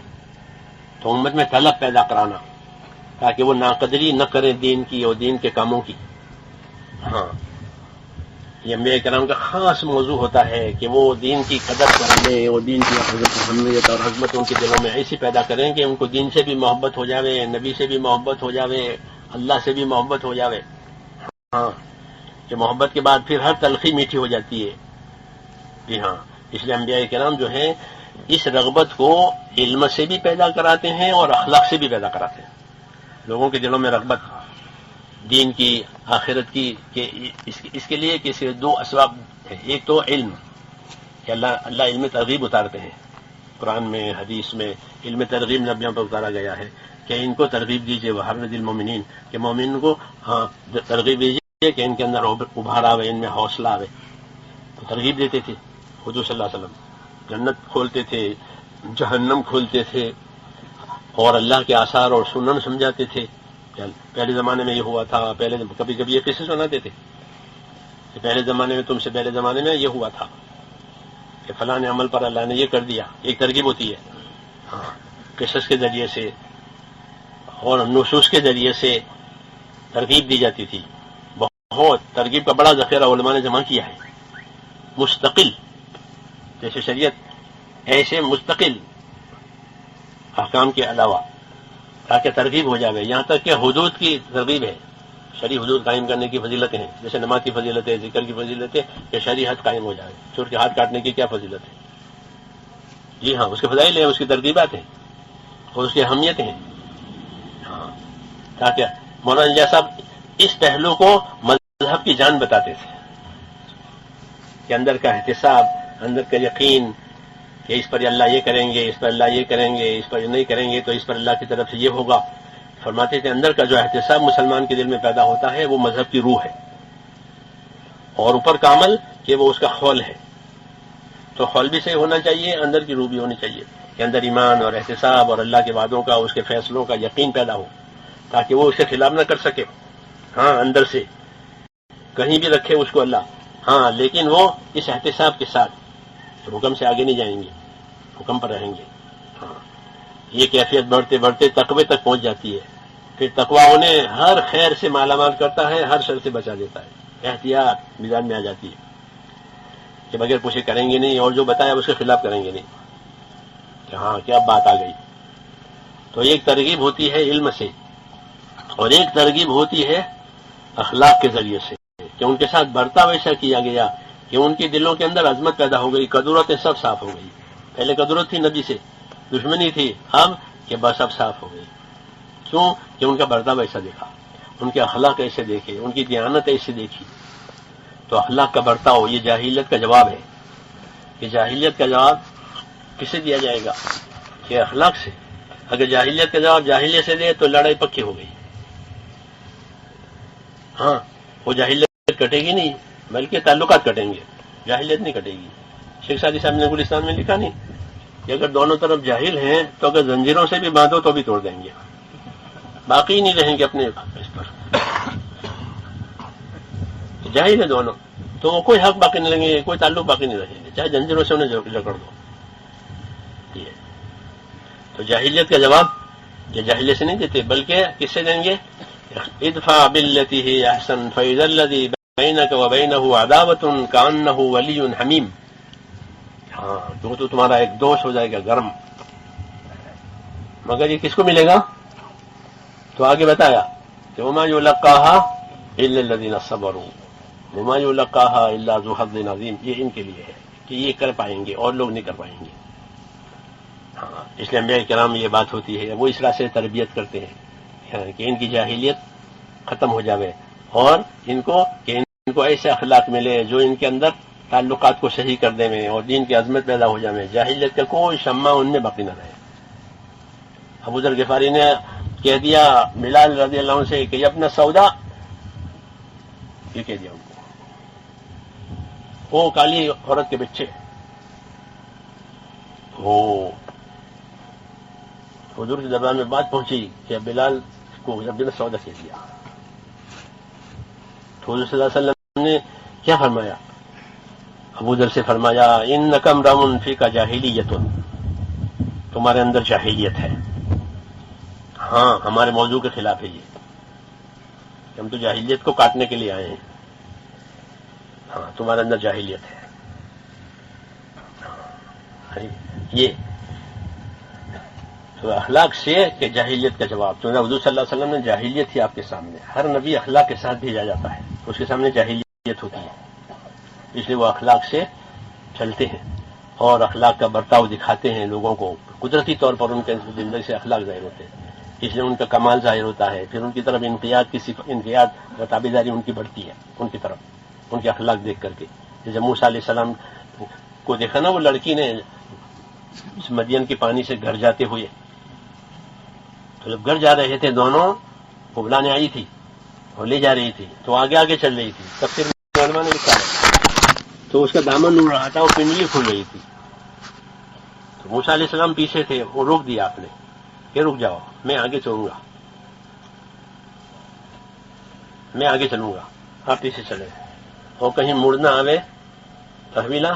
تو امت میں طلب پیدا کرانا تاکہ وہ ناقدری نہ کریں دین کی اور دین کے کاموں کی. ہاں، یہ انبیاء کرام کا خاص موضوع ہوتا ہے کہ وہ دین کی قدر کریں اور دین کی اہمیت اور عظمت ان کے دلوں میں ایسی پیدا کریں کہ ان کو دین سے بھی محبت ہو جاوے، نبی سے بھی محبت ہو جاوے، اللہ سے بھی محبت ہو جاوے. ہاں، کہ محبت کے بعد پھر ہر تلخی میٹھی ہو جاتی ہے. جی ہاں، اس لیے انبیاء کرام جو ہیں اس رغبت کو علم سے بھی پیدا کراتے ہیں اور اخلاق سے بھی پیدا کراتے ہیں. لوگوں کے دلوں میں رغبت دین کی، آخرت کی، کہ اس کے لیے کہ دو اسباب ہیں. ایک تو علم کہ اللہ علم ترغیب اتارتے ہیں. قرآن میں، حدیث میں علم ترغیب نبیوں پر اتارا گیا ہے کہ ان کو ترغیب دیجیے، وحرد المومنین، کہ مومن کو ترغیب دیجیے کہ ان کے اندر ابھار آوے، ان میں حوصلہ آوے. تو ترغیب دیتے تھے. حضور صلی اللہ علیہ وسلم جنت کھولتے تھے، جہنم کھولتے تھے اور اللہ کے آثار اور سنن سمجھاتے تھے. پہلے زمانے میں یہ ہوا تھا، کبھی کبھی یہ قصے سناتے تھے کہ پہلے زمانے میں، تم سے پہلے زمانے میں یہ ہوا تھا کہ فلاں عمل پر اللہ نے یہ کر دیا. ایک ترغیب ہوتی ہے. ہاں، قصص کے ذریعے سے اور نصوص کے ذریعے سے ترغیب دی جاتی تھی. بہت ترغیب کا بڑا ذخیرہ علماء نے جمع کیا ہے، مستقل. جیسے شریعت ایسے مستقل احکام کے علاوہ تاکہ ترغیب ہو جاوے. یہاں تک کہ حدود کی ترغیب ہے، شرعی حدود قائم کرنے کی فضیلتیں ہیں. جیسے نماز کی فضیلت ہے، ذکر کی فضیلت ہے، کہ شرعی حد قائم ہو جائے. چور کے ہاتھ کاٹنے کی کیا فضیلت ہے؟ جی ہاں، اس کے فضائل ہیں، اس کی ترغیبات ہیں اور اس کی اہمیت ہیں. ہاں، تاکہ مولانا جی صاحب اس پہلو کو مذہب کی جان بتاتے تھے کہ اندر کا احتساب، اندر کا یقین کہ اس پر اللہ یہ کریں گے، اس پر اللہ یہ کریں گے، اس پر یہ نہیں کریں گے تو اس پر اللہ کی طرف سے یہ ہوگا. فرماتے تھے اندر کا جو احتساب مسلمان کے دل میں پیدا ہوتا ہے وہ مذہب کی روح ہے، اور اوپر کا عمل کہ وہ اس کا خول ہے. تو خول بھی صحیح ہونا چاہیے، اندر کی روح بھی ہونی چاہیے کہ اندر ایمان اور احتساب اور اللہ کے وعدوں کا، اس کے فیصلوں کا یقین پیدا ہو تاکہ وہ اس کے خلاف نہ کر سکے. ہاں، اندر سے کہیں بھی رکھے اس کو اللہ، ہاں، لیکن وہ اس احتساب کے ساتھ حکم سے آگے نہیں جائیں گے، حکم پر رہیں گے. ہاں، یہ کیفیت بڑھتے بڑھتے تقوی تک پہنچ جاتی ہے. پھر تقویٰ انہیں ہر خیر سے مالا مال کرتا ہے، ہر شر سے بچا دیتا ہے. احتیاط میدان میں آ جاتی ہے کہ بغیر پوچھے کریں گے نہیں، اور جو بتایا اس کے خلاف کریں گے نہیں کہ ہاں کیا بات آ گئی. تو ایک ترغیب ہوتی ہے علم سے، اور ایک ترغیب ہوتی ہے اخلاق کے ذریعے سے، کہ ان کے ساتھ برتاؤ ایسا کیا گیا کہ ان کے دلوں کے اندر عظمت پیدا ہو گئی، قدرتیں سب صاف ہو گئی. پہلے قدرت تھی نبی سے، دشمنی تھی، اب کہ بس اب صاف ہو گئی. کیوں؟ کہ ان کا برتاؤ ایسا دیکھا، ان کے اخلاق ایسے دیکھے، ان کی دیانت ایسے دیکھی. تو اخلاق کا برتاؤ یہ جاہلیت کا جواب ہے. کہ جاہلیت کا جواب کس سے دیا جائے گا؟ کہ اخلاق سے. اگر جاہلیت کا جواب جاہلیت سے دے تو لڑائی پکی ہو گئی. ہاں، وہ جاہلیت کٹے گی نہیں، بلکہ تعلقات کٹیں گے، جاہلیت نہیں کٹے گی. شیخ سعدی صاحب نے گلستان میں لکھا نہیں کہ اگر دونوں طرف جاہل ہیں تو اگر زنجیروں سے بھی باندھو تو بھی توڑ دیں گے، باقی نہیں رہیں گے اپنے اس پر. جاہل ہے دونوں تو کوئی حق باقی نہیں رہیں گے، کوئی تعلق باقی نہیں رہیں گے، چاہے زنجیروں سے انہیں جکڑ دو. یہ تو جاہلیت کا جواب یہ جاہلیت سے نہیں دیتے، بلکہ کس سے دیں گے؟ ادفع باللتی ہی احسن فاذا الذی بینک وبینہ عداوۃ کانہ ولی حمیم. ہاں تو تمہارا ایک دوست ہو جائے گا گرم. مگر یہ کس کو ملے گا؟ تو آگے بتایا کہ وما یلقاھا الا الذین صبروا وما یلقاھا الا ذو حظ عظیم. یہ ان کے لیے ہے کہ یہ کر پائیں گے اور لوگ نہیں کر پائیں گے. ہاں، اس لیے انبیاء کرام یہ بات ہوتی ہے، وہ اس طرح سے تربیت کرتے ہیں کہ ان کی جاہلیت ختم ہو جاوے، اور ان کو ایسے اخلاق ملے جو ان کے اندر تعلقات کو صحیح کر دے میں اور دین کی عظمت پیدا ہو جائے. جاہلیت کا کوئی شمع ان میں باقی نہ رہے. ابو ذر غفاری نے کہہ دیا بلال رضی اللہ عنہ سے کہ یہ اپنا سودا، یہ کہہ دیا ان کو، وہ کالی عورت کے بچے، وہ حضور کی دربار میں بات پہنچی کہ بلال کو اپنا سودا کہہ دیا. تو حضور صلی اللہ علیہ وسلم نے کیا فرمایا؟ ابو ذر سے فرمایا انک امرؤ فیک جاہلیۃ، تمہارے اندر جاہلیت ہے. ہاں، ہمارے موضوع کے خلاف ہے یہ، کہ ہم تو جاہلیت کو کاٹنے کے لیے آئے ہیں. ہاں، تمہارے اندر جاہلیت ہے. یہ تو اخلاق سے کہ جاہلیت کا جواب. تو حضور صلی اللہ علیہ وسلم نے جاہلیت ہی آپ کے سامنے، ہر نبی اخلاق کے ساتھ بھیجا جاتا ہے، اس کے سامنے جاہلیت ہوتی ہے، اس لیے وہ اخلاق سے چلتے ہیں اور اخلاق کا برتاؤ دکھاتے ہیں لوگوں کو. قدرتی طور پر ان کے زندگی سے اخلاق ظاہر ہوتے ہیں، اس لیے ان کا کمال ظاہر ہوتا ہے. پھر ان کی طرف انقیاد و تابعداری ان کی بڑھتی ہے، ان کی طرف ان کے اخلاق دیکھ کر کے. جیسے موسیٰ علیہ السلام کو دیکھا نا وہ لڑکی نے مدین کے پانی سے گھر جاتے ہوئے، تو جب گھر جا رہے تھے دونوں، وہ بلانے آئی تھی اور لے جا رہی تھی، تو آگے آگے چل رہی تھی. تفسیر میں علماء نے لکھا ہے تو اس کا دامن اڑ رہا تھا اور پنڈلی کھل رہی تھی. تو موسیٰ علیہ السلام پیچھے تھے، وہ روک دیا آپ نے کہ رک جاؤ، میں آگے چلوں گا، میں آگے چلوں گا، آپ پیچھے چلے. اور کہیں مڑنا آوے تحویلہ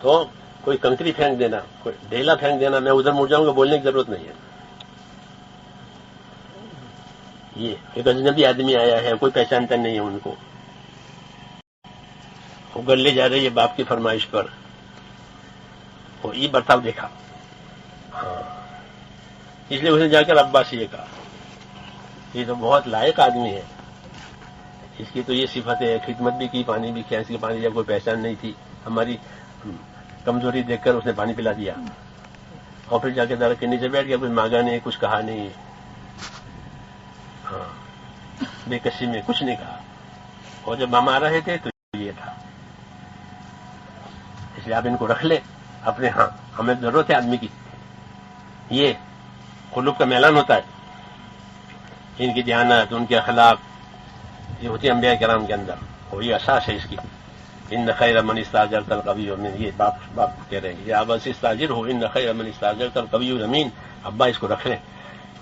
تو کوئی کنکری پھینک دینا، کوئی ڈھیلا پھینک دینا، میں ادھر مڑ جاؤں گا، بولنے کی ضرورت نہیں ہے. یہ ایک اجنبی آدمی آیا ہے، کوئی پہچانتا نہیں ہے ان کو، وہ گھر لے جا رہی ہے باپ کی فرمائش پر، وہ یہ برتاؤ دیکھا. ہاں، اس لیے اس نے جا کر ابا سے یہ کہا یہ تو بہت لائق آدمی ہے، اس کی تو یہ صفت ہے، خدمت بھی کی، پانی بھی کیا، اس کے پانی جب کوئی پہچان نہیں تھی، ہماری کمزوری دیکھ کر اس نے پانی پلا دیا، اور پھر جا کے درخت کے نیچے بیٹھ گیا، کچھ مانگا نہیں، کچھ کہا نہیں. ہاں، بے کسی میں کچھ نہیں کہا. اور جب ہم آ رہے تھے تو یہ تھا. اس لیے آپ ان کو رکھ لیں اپنے. ہاں، ہمیں ضرورت ہے آدمی کی. یہ قلوب کا میلان ہوتا ہے، ان کی دیانت، ان کے اخلاق، یہ ہوتی ہے انبیاء کرام کے اندر، اور یہ اساس ہے اس کی. ان خیر من استاجرت القوی الامین، یہ باپ کہہ رہے ہیں، یہ آپ استاجر ہو، ان خیر من استاجرت القوی الامین. ابا اس کو رکھ لیں.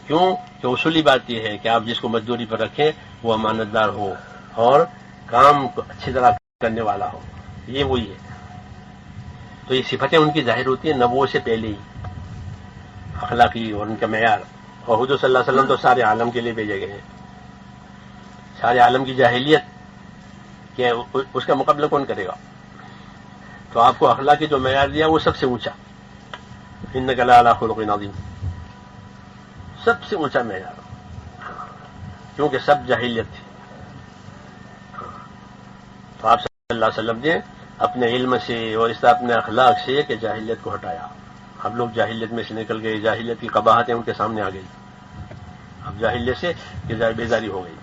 کیوں؟ کہ اصولی بات یہ ہے کہ آپ جس کو مزدوری پر رکھیں وہ امانت دار ہو اور کام کو اچھی طرح کرنے والا ہو. یہ وہی ہے. تو یہ صفتیں ان کی ظاہر ہوتی ہیں نبوت سے پہلے ہی، اخلاقی اور ان کا معیار. اور حضور صلی اللہ علیہ وسلم تو سارے عالم کے لیے بھیجے گئے ہیں. سارے عالم کی جاہلیت کہ اس کا مقابلہ کون کرے گا؟ تو آپ کو اخلاقی جو معیار دیا وہ سب سے اونچا، انک لعلی خلق عظیم، سب سے اونچا معیار، کیونکہ سب جاہلیت تھی. تو آپ صلی اللہ علیہ وسلم نے اپنے علم سے اور اس طرح اپنے اخلاق سے کہ جاہلیت کو ہٹایا. اب لوگ جاہلیت میں سے نکل گئے، جاہلیت کی قباحتیں ان کے سامنے آ گئی. اب جاہلیت سے بیزاری ہو گئی،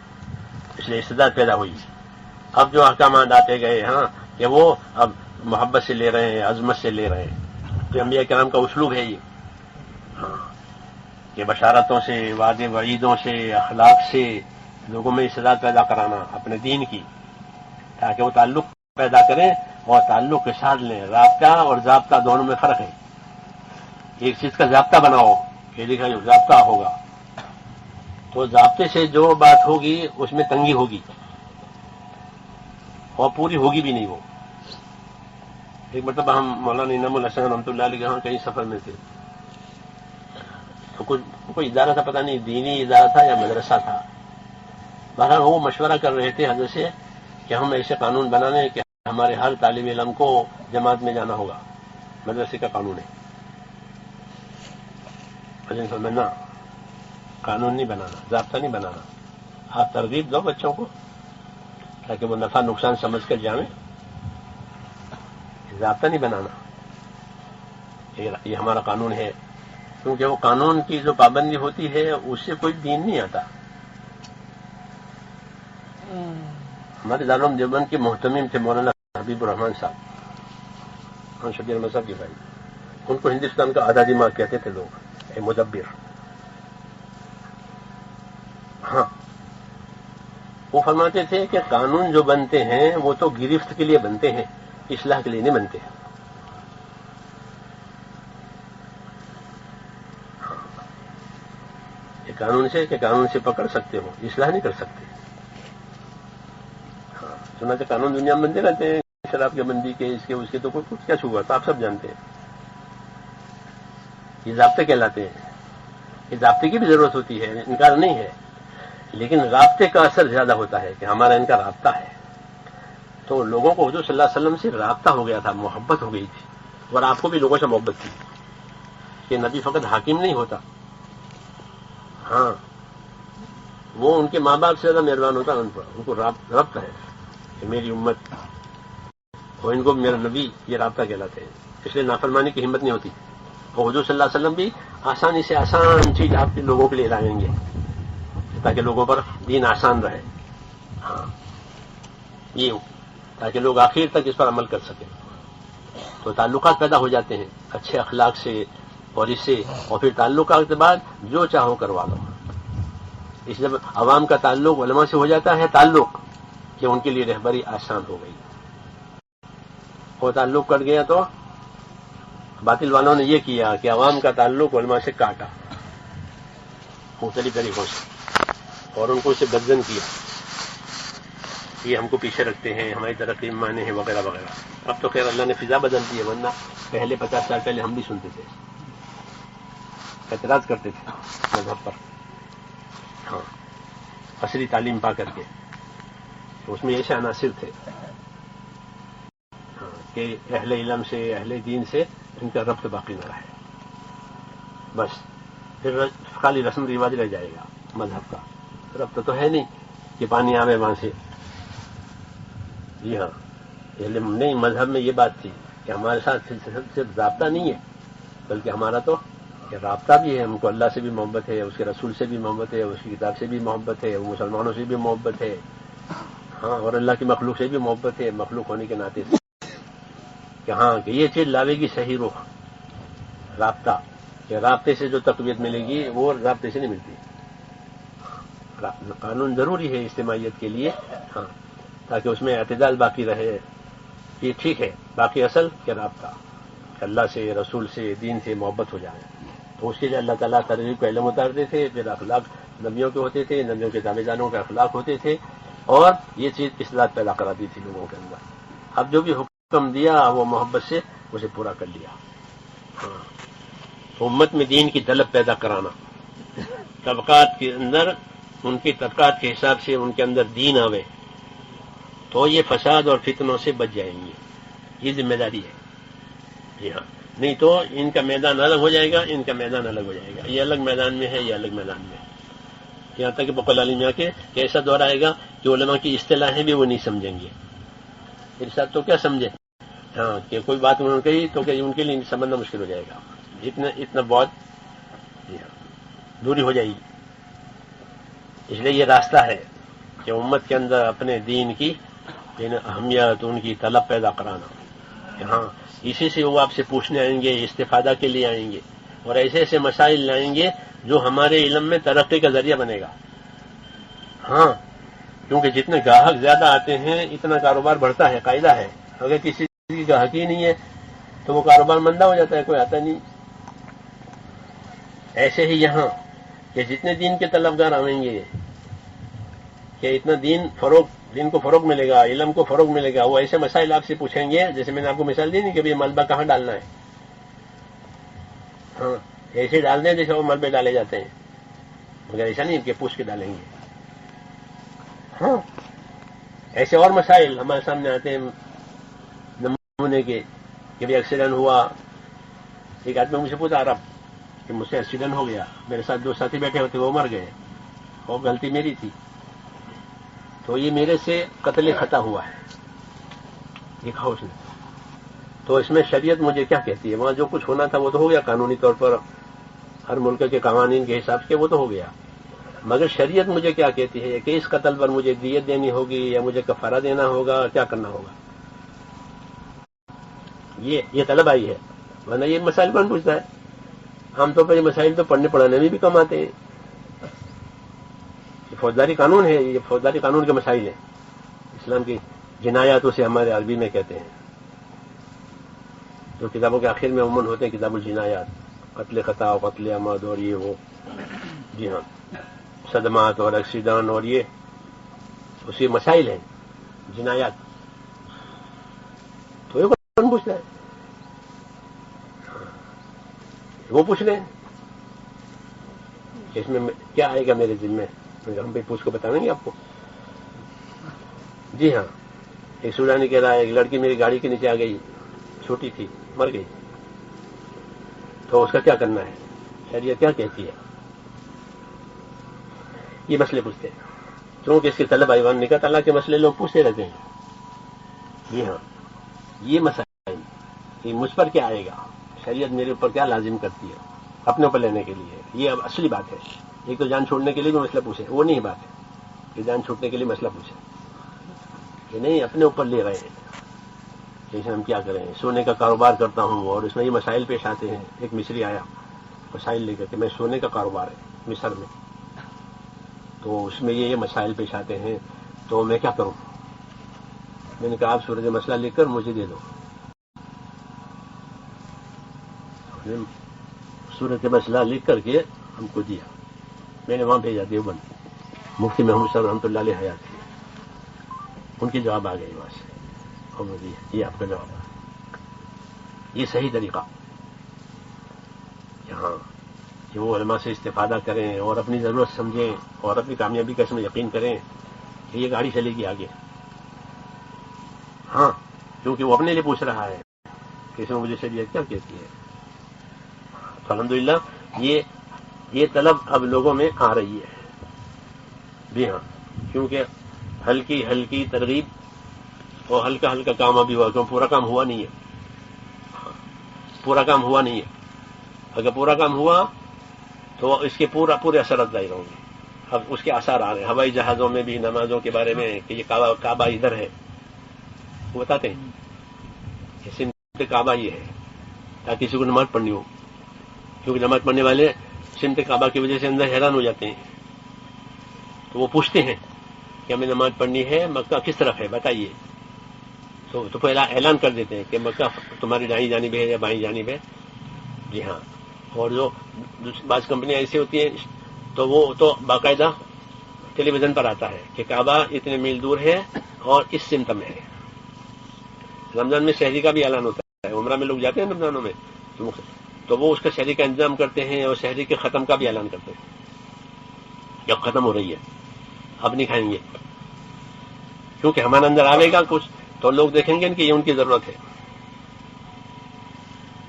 اس لیے استداد پیدا ہوئی. اب جو احکامات آتے گئے کہ وہ اب محبت سے لے رہے ہیں، عظمت سے لے رہے ہیں. تو انبیاء کرام کا اسلوب ہے یہ کہ بشارتوں سے، وعدے وعیدوں سے، اخلاق سے لوگوں میں استداد پیدا کرانا اپنے دین کی، تاکہ وہ تعلق پیدا کریں اور تعلق کے ساتھ لیں. رابطہ اور ضابطہ دونوں میں فرق ہے. ایک چیز کا ضابطہ بناؤ کہ دیکھا جو ضابطہ ہوگا، تو ضابطے سے جو بات ہوگی اس میں تنگی ہوگی اور پوری ہوگی بھی نہیں. وہ ایک مرتبہ ہم مولانا انعام الحسن رحمۃ اللہ علیہ یہاں کہیں سفر میں تھے، تو کوئی ادارہ تھا، پتہ نہیں دینی ادارہ تھا یا مدرسہ تھا. بہرحال وہ مشورہ کر رہے تھے حضرت سے کہ ہم ایسے قانون بنانے کہ ہمارے ہر طالب علم کو جماعت میں جانا ہوگا. مدرسے کا قانون ہے. نہ، قانون نہیں بنانا، ضابطہ نہیں بنانا. آپ ترغیب دو بچوں کو تاکہ وہ نفع نقصان سمجھ کر جائیں. ضابطہ نہیں بنانا، یہ ہمارا قانون ہے. کیونکہ وہ قانون کی جو پابندی ہوتی ہے اس سے کوئی دین نہیں آتا. ہمارے دارالعلوم دیوبند کے محتمم تھے مولانا حبیب الرحمان صاحب، شبیر احمد صاحب کے بھائی. ان کو ہندوستان کا آدھا دماغ کہتے تھے لوگ، اے مدبر. وہ فرماتے تھے کہ قانون جو بنتے ہیں وہ تو گرفت کے لیے بنتے ہیں، اصلاح کے لیے نہیں بنتے. یہ قانون سے کہ قانون سے پکڑ سکتے ہو، اصلاح نہیں کر سکتے. چنانچہ قانون دنیا میں بنتے رہتے ہیں، شراب کے بندی کے، اس کے تو کچھ کیا چھوا تو آپ سب جانتے ہیں. یہ ضابطے کہلاتے ہیں. یہ ضابطے کی بھی ضرورت ہوتی ہے، انکار نہیں ہے، لیکن رابطے کا اثر زیادہ ہوتا ہے کہ ہمارا ان کا رابطہ ہے. تو لوگوں کو حضور صلی اللہ علیہ وسلم سے رابطہ ہو گیا تھا، محبت ہو گئی تھی. اور آپ کو بھی لوگوں سے محبت تھی کہ نبی فقط حاکم نہیں ہوتا، وہ ان کے ماں باپ سے زیادہ مہربان ہوتا ہے ان پر. ان کو ربط ہے کہ میری امت اور ان کو میرا نبی، یہ رابطہ کہلاتے ہیں. اس لیے نافرمانی کی ہمت نہیں ہوتی. اور حضور صلی اللہ علیہ وسلم بھی آسانی سے آسان چیز آپ کے لوگوں کے لیے لائیں گے تاکہ لوگوں پر دین آسان رہے. یہ تاکہ لوگ آخر تک اس پر عمل کر سکیں. تو تعلقات پیدا ہو جاتے ہیں اچھے اخلاق سے اور اس سے، اور پھر تعلقات کے بعد جو چاہو کروا لو. اس لیے عوام کا تعلق علماء سے ہو جاتا ہے تعلق کہ ان کے لیے رہبری آسان ہو گئی. وہ تعلق کٹ گیا تو باطل والوں نے یہ کیا کہ عوام کا تعلق علماء سے کاٹا مختلف طریقوں سے، اور ان کو اسے بدزن کیا. یہ ہم کو پیچھے رکھتے ہیں، ہماری ترقی میں مانے ہیں وغیرہ وغیرہ. اب تو خیر اللہ نے فضا بدل دی ہے، ورنہ پہلے 50 سال پہلے ہم بھی سنتے تھے، اعتراض کرتے تھے مذہب پر. عصری تعلیم پا کر کے اس میں ایسے عناصر تھے کہ اہل علم سے، اہل دین سے ان کا ربط باقی نہ رہے. بس پھر خالی رسم رواج رہ جائے گا. مذہب کا ربط تو ہے نہیں کہ پانی آوے وہاں سے. جی ہاں، علم نہیں، مذہب میں یہ بات تھی کہ ہمارے ساتھ صرف ضابطہ نہیں ہے بلکہ ہمارا تو رابطہ بھی ہے. ہم کو اللہ سے بھی محبت ہے، اس کے رسول سے بھی محبت ہے، اس کی کتاب سے بھی محبت ہے، مسلمانوں سے بھی محبت ہے، اور اللہ کی مخلوق سے بھی محبت ہے، مخلوق ہونے کے ناطے سے کہ یہ چیز لاوے گی صحیح رخ. رابطہ، کہ رابطے سے جو تقویت ملے گی وہ رابطے سے نہیں ملتی. قانون ضروری ہے اجتماعیت کے لیے، تاکہ اس میں اعتدال باقی رہے. یہ ٹھیک ہے، باقی اصل کہ رابطہ، کہ اللہ سے، رسول سے، دین سے محبت ہو جائے. تو اس کے لیے اللہ تعالیٰ ترغیب کا علم اتارتے تھے. پھر اخلاق نبیوں کے ہوتے تھے، نبیوں کے دامے دانوں کے اخلاق ہوتے تھے، اور یہ چیز اصلاح پیدا کراتی تھی لوگوں کے اندر. اب جو بھی حکم دیا وہ محبت سے اسے پورا کر لیا. تو امت میں دین کی طلب پیدا کرانا، طبقات کے اندر ان کی طبقات کے حساب سے ان کے اندر دین آوے تو یہ فساد اور فتنوں سے بچ جائیں گے. یہ ذمہ داری ہے. جی ہاں، نہیں تو ان کا میدان الگ ہو جائے گا، ان کا میدان الگ ہو جائے گا. یہ الگ میدان میں ہے، یہ الگ میدان میں ہے. یہاں تک کہ بقول علی میاں کے ایسا دور آئے گا کہ علماء کی اصطلاحیں بھی وہ نہیں سمجھیں گے. میرے ساتھ تو کیا سمجھے؟ ہاں، کہ کوئی بات انہوں نے کہی تو کہ ان کے لیے سمجھنا مشکل ہو جائے گا. اتنا بہت دوری ہو جائے گی. اس لیے یہ راستہ ہے کہ امت کے اندر اپنے دین کی اہمیت، ان کی طلب پیدا کرانا. ہاں، اسی سے وہ آپ سے پوچھنے آئیں گے، استفادہ کے لیے آئیں گے، اور ایسے ایسے مسائل لائیں گے جو ہمارے علم میں ترقی کا ذریعہ بنے گا. ہاں، کیونکہ جتنے گاہک زیادہ آتے ہیں اتنا کاروبار بڑھتا ہے، قاعدہ ہے. اگر کسی کی گاہک ہی نہیں ہے تو وہ کاروبار مندا ہو جاتا ہے، کوئی آتا نہیں. ایسے ہی یہاں کہ جتنے دین کے طلبگار آئیں گے کہ اتنا دین کو فروغ ملے گا، علم کو فروغ ملے گا. وہ ایسے مسائل آپ سے پوچھیں گے جیسے میں نے آپ کو مثال دی نہیں کہ ملبہ کہاں ڈالنا ہے. ہاں، ایسے ڈال دیں جیسے وہ ملبے ڈالے جاتے ہیں، مگر ایسا نہیں کہ پوچھ کے ڈالیں گے. ہاں، ایسے اور مسائل ہمارے سامنے آتے ہیں نمونے کے کہ بھی ایکسیڈنٹ ہوا. ایک آدمی مجھ سے پوچھا رہا کہ مجھ سے ایکسیڈنٹ ہو گیا، میرے ساتھ 2 ساتھی بیٹھے ہوتے وہ مر گئے، اور غلطی میری تھی، تو یہ میرے سے قتل خطا ہوا ہے. لکھا اس نے. تو اس میں شریعت مجھے کیا کہتی ہے؟ وہاں جو کچھ ہونا تھا وہ تو ہو گیا قانونی طور پر، ہر ملک کے قوانین کے حساب سے وہ تو ہو گیا. مگر شریعت مجھے کیا کہتی ہے کہ اس قتل پر مجھے دیت دینی ہوگی یا مجھے کفارہ دینا ہوگا، کیا کرنا ہوگا. یہ طلب آئی ہے، ورنہ یہ مسائل کون پوچھتا ہے؟ عام طور پر یہ مسائل تو پڑھنے پڑھانے میں بھی کم آتے ہیں. یہ فوجداری قانون ہے، یہ فوجداری قانون کے مسائل ہیں. اسلام کی جنایات اسے ہمارے عربی میں کہتے ہیں، جو کتابوں کے آخر میں عموماً ہوتے ہیں کتاب الجنایات، قتل خطا اور قتل عمد اور یہ وہ. جی ہاں، صدمات اور ایکسیڈنٹ اور یہ اسی مسائل ہیں، جنایات. تو یہ کون پوچھتا ہے؟ وہ پوچھ لیں کہ اس میں کیا آئے گا میرے ذمہ. ہم بھی پوچھ کے بتائیں گے آپ کو. جی ہاں، ایک سوڈانی کہہ رہا ہے ایک لڑکی میری گاڑی کے نیچے آ گئی، چھوٹی تھی، مر گئی، تو اس کا کیا کرنا ہے؟ شریعت کیا کہتی ہے؟ یہ مسئلے پوچھتے ہیں. کیونکہ اس کے طلب ایوان نکاح طلاق کے مسئلے لوگ پوچھتے رہتے ہیں. جی ہاں، یہ مسئلہ کہ مجھ پر کیا آئے گا، شریعت میرے اوپر کیا لازم کرتی ہے اپنے اوپر لینے کے لیے، یہ اب اصلی بات ہے. ایک تو جان چھوڑنے کے لیے بھی مسئلہ پوچھے، وہ نہیں بات ہے کہ جان چھوڑنے کے لیے مسئلہ پوچھے کہ نہیں اپنے اوپر لے رہے ہیں. جیسے ہم کیا کریں، سونے کا کاروبار کرتا ہوں اور اس میں یہ مسائل پیش آتے ہیں. ایک مصری آیا مسائل لے کر کہ میں سونے کا کاروبار ہے مصر میں، تو اس میں یہ مسائل پیش آتے ہیں، تو میں کیا کروں؟ میں نے کہا آپ صورت مسئلہ لے کر مجھے دے دو. صورت مسئلہ لکھ کر کے ہم کو دیا، میں نے وہاں بھیجا دیوبند، مفتی محمود صاحب رحمۃ اللہ علیہ حیات تھے، ان کے جواب آ گئے وہاں سے، اور مجھے یہ آپ کا جواب ہے. یہ صحیح طریقہ یہاں کہ وہ علماء سے استفادہ کریں اور اپنی ضرورت سمجھیں اور اپنی کامیابی کا اس میں یقین کریں کہ یہ گاڑی چلے گی آگے. ہاں، کیونکہ وہ اپنے لیے پوچھ رہا ہے کہ اس میں مجھے شریعت کیا کہتی ہے. تو الحمدللہ یہ طلب اب لوگوں میں آ رہی ہے. جی ہاں، کیونکہ ہلکی ترغیب اور ہلکا کام ابھی ہوا، کیوں پورا کام ہوا نہیں ہے. پورا کام ہوا نہیں ہے. اگر پورا کام ہوا تو اس کے پورے اثرات ظاہر ہوں گے. اب اس کے آثار آ رہے ہیں. ہوائی جہازوں میں بھی نمازوں کے بارے میں کہ یہ کعبہ ادھر ہے، وہ بتاتے ہیں کہ سمت کعبہ یہ ہے تاکہ کسی کو نماز پڑھنی ہو. کیونکہ نماز پڑھنے والے سمت کعبہ کی وجہ سے اندر حیران ہو جاتے ہیں، تو وہ پوچھتے ہیں کہ ہمیں نماز پڑھنی ہے، مکہ کس طرف ہے بتائیے. تو پہلا اعلان کر دیتے ہیں کہ مکہ تمہاری دائیں جانب ہے یا بائیں جانب ہے. جی ہاں، اور جو بعض کمپنیاں ایسی ہوتی ہیں تو وہ تو باقاعدہ ٹیلی ویژن پر آتا ہے کہ کعبہ اتنے میل دور ہے اور اس سمت میں ہے. رمضان میں شہری کا بھی اعلان ہوتا ہے، عمرہ میں لوگ جاتے ہیں رمضانوں میں تو وہ اس کا شہری کا انتظام کرتے ہیں اور شہری کے ختم کا بھی اعلان کرتے ہیں. کہ اب ختم ہو رہی ہے، اب نہیں کھائیں گے، کیونکہ ہمارے اندر آئے گا کچھ تو لوگ دیکھیں گے کہ یہ ان کی ضرورت ہے.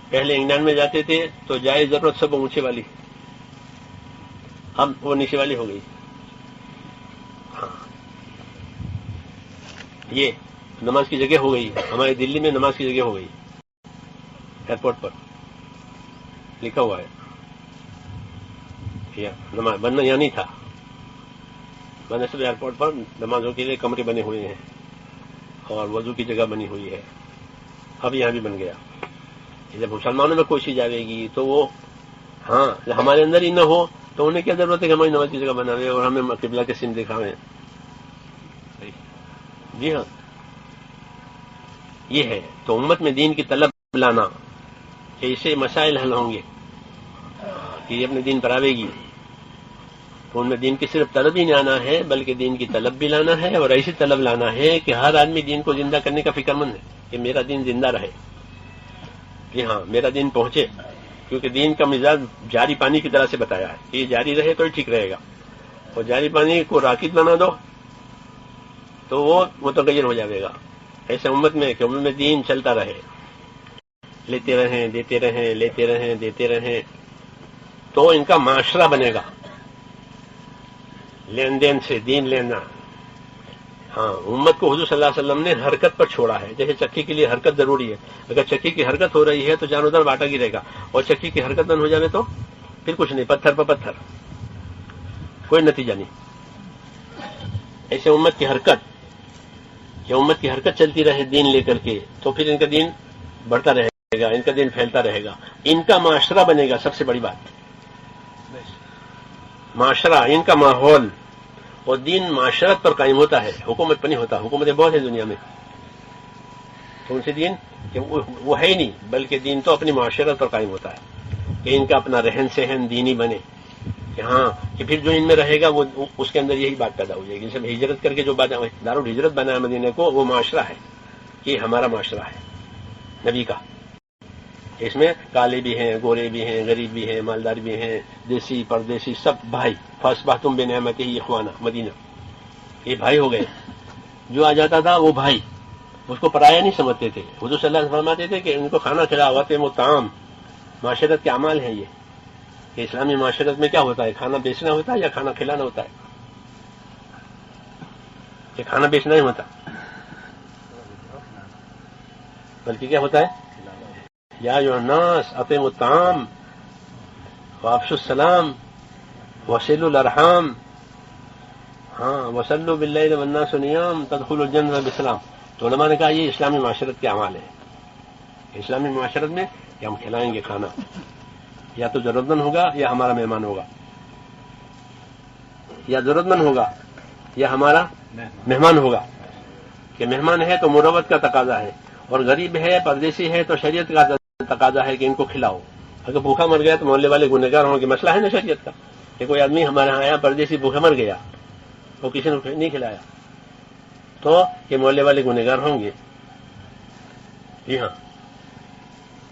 پہلے انگلینڈ میں جاتے تھے تو جائے ضرورت سب اونچے والی، اب وہ نیچے والی ہو گئی. ہاں یہ نماز کی جگہ ہو گئی، ہمارے دلی میں نماز کی جگہ ہو گئی، ایئرپورٹ پر لکھا ہوا ہے. نماز بننا یہاں نہیں تھا، بنے صرف ایئرپورٹ پر نمازوں کے لیے کمرے بنے ہوئے ہیں اور وضو کی جگہ بنی ہوئی ہے. اب یہاں بھی بن گیا. جب مسلمانوں میں کوئی چیز آئے گی تو وہ ہاں ہمارے اندر ہی نہ ہو تو انہیں کیا ضرورت ہے کہ ہماری نماز کی جگہ بنا رہے اور ہمیں قبلہ کے سم دکھاویں. جی ہاں یہ ہے. تو امت میں دین کی طلب لانا کہ اسے مسائل حل ہوں گے کہ یہ اپنے دین پر آوے گی، تو ان میں دین کی صرف طلب ہی نہیں آنا ہے بلکہ دین کی طلب بھی لانا ہے، اور ایسی طلب لانا ہے کہ ہر آدمی دین کو زندہ کرنے کا فکر مند ہے کہ میرا دین زندہ رہے. جی ہاں میرا دین پہنچے، کیونکہ دین کا مزاج جاری پانی کی طرح سے بتایا ہے کہ یہ جاری رہے تو ٹھیک رہے گا، اور جاری پانی کو راکد بنا دو تو وہ متغیر ہو جائے گا. ایسے امت میں کہ امت میں دین چلتا رہے، لیتے رہیں دیتے رہیں لیتے رہیں دیتے رہیں، تو ان کا معاشرہ بنے گا. لین دین سے دین لینا. ہاں امت کو حضور صلی اللہ علیہ وسلم نے حرکت پر چھوڑا ہے. جیسے چکی کے لیے حرکت ضروری ہے، اگر چکی کی حرکت ہو رہی ہے تو چاروں طرف آٹا گرے گا، اور چکی کی حرکت بند ہو جائے تو پھر کچھ نہیں، پتھر پر پتھر، کوئی نتیجہ نہیں. ایسے امت کی حرکت، کہ امت کی حرکت چلتی رہے دین لے کر کے، تو پھر ان کا دین بڑھتا رہے گا، ان کا دین پھیلتا رہے گا، ان کا معاشرہ بنے گا. سب سے بڑی بات معاشرہ، ان کا ماحول. اور دین معاشرت پر قائم ہوتا ہے، حکومت پر نہیں ہوتا. حکومتیں بہت ہیں دنیا میں، تو ان سے دین کہ وہ ہے ہی نہیں، بلکہ دین تو اپنی معاشرت پر قائم ہوتا ہے کہ ان کا اپنا رہن سہن دینی بنے. کہ ہاں کہ پھر جو ان میں رہے گا وہ اس کے اندر یہی بات پیدا ہو جائے گی. جب ہجرت کر کے جو دارالہجرت بنا ہے مدینے کو، وہ معاشرہ ہے کہ ہمارا معاشرہ ہے نبی کا. اس میں کالے بھی ہیں، گورے بھی ہیں، غریب بھی ہیں، مالدار بھی ہیں، دیسی پردیسی، سب بھائی. فاصبحتم بنعمتہ اخوانا، مدینہ یہ بھائی ہو گئے. جو آ جاتا تھا وہ بھائی، اس کو پرایا نہیں سمجھتے تھے. حضور صلی اللہ علیہ وسلم فرماتے تھے کہ ان کو کھانا کھلاؤ، واطعموا الطعام. معاشرت کے اعمال ہیں یہ، کہ اسلامی معاشرت میں کیا ہوتا ہے، کھانا بیچنا ہوتا ہے یا کھانا کھلانا ہوتا ہے؟ کہ کھانا بیچنا ہی ہوتا، بلکہ کیا ہوتا ہے، یا ایھا الناس اطعموا الطعام وافشوا السلام وصلوا الارحام. ہاں وصلوا باللیل والناس نیام تدخلوا الجنہ بسلام. تو علماء نے کہا یہ اسلامی معاشرت کے اعمال ہیں. اسلامی معاشرت میں کہ ہم کھلائیں گے کھانا، یا تو ضرورت مند ہوگا یا ہمارا مہمان ہوگا، یا ضرورت مند ہوگا یا ہمارا مہمان ہوگا. کہ مہمان ہے تو مروت کا تقاضا ہے، اور غریب ہے پردیسی ہے تو شریعت کا تقاضا ہے کہ ان کو کھلاؤ. اگر بھوکا مر گیا تو محلے والے گنہگار ہوں گے. مسئلہ ہے نا شریعت کا کہ کوئی آدمی ہمارے یہاں آیا پردیسی بھوکا مر گیا، وہ کسی نے نہیں کھلایا، تو یہ محلے والے گنہگار ہوں گے. جی ہاں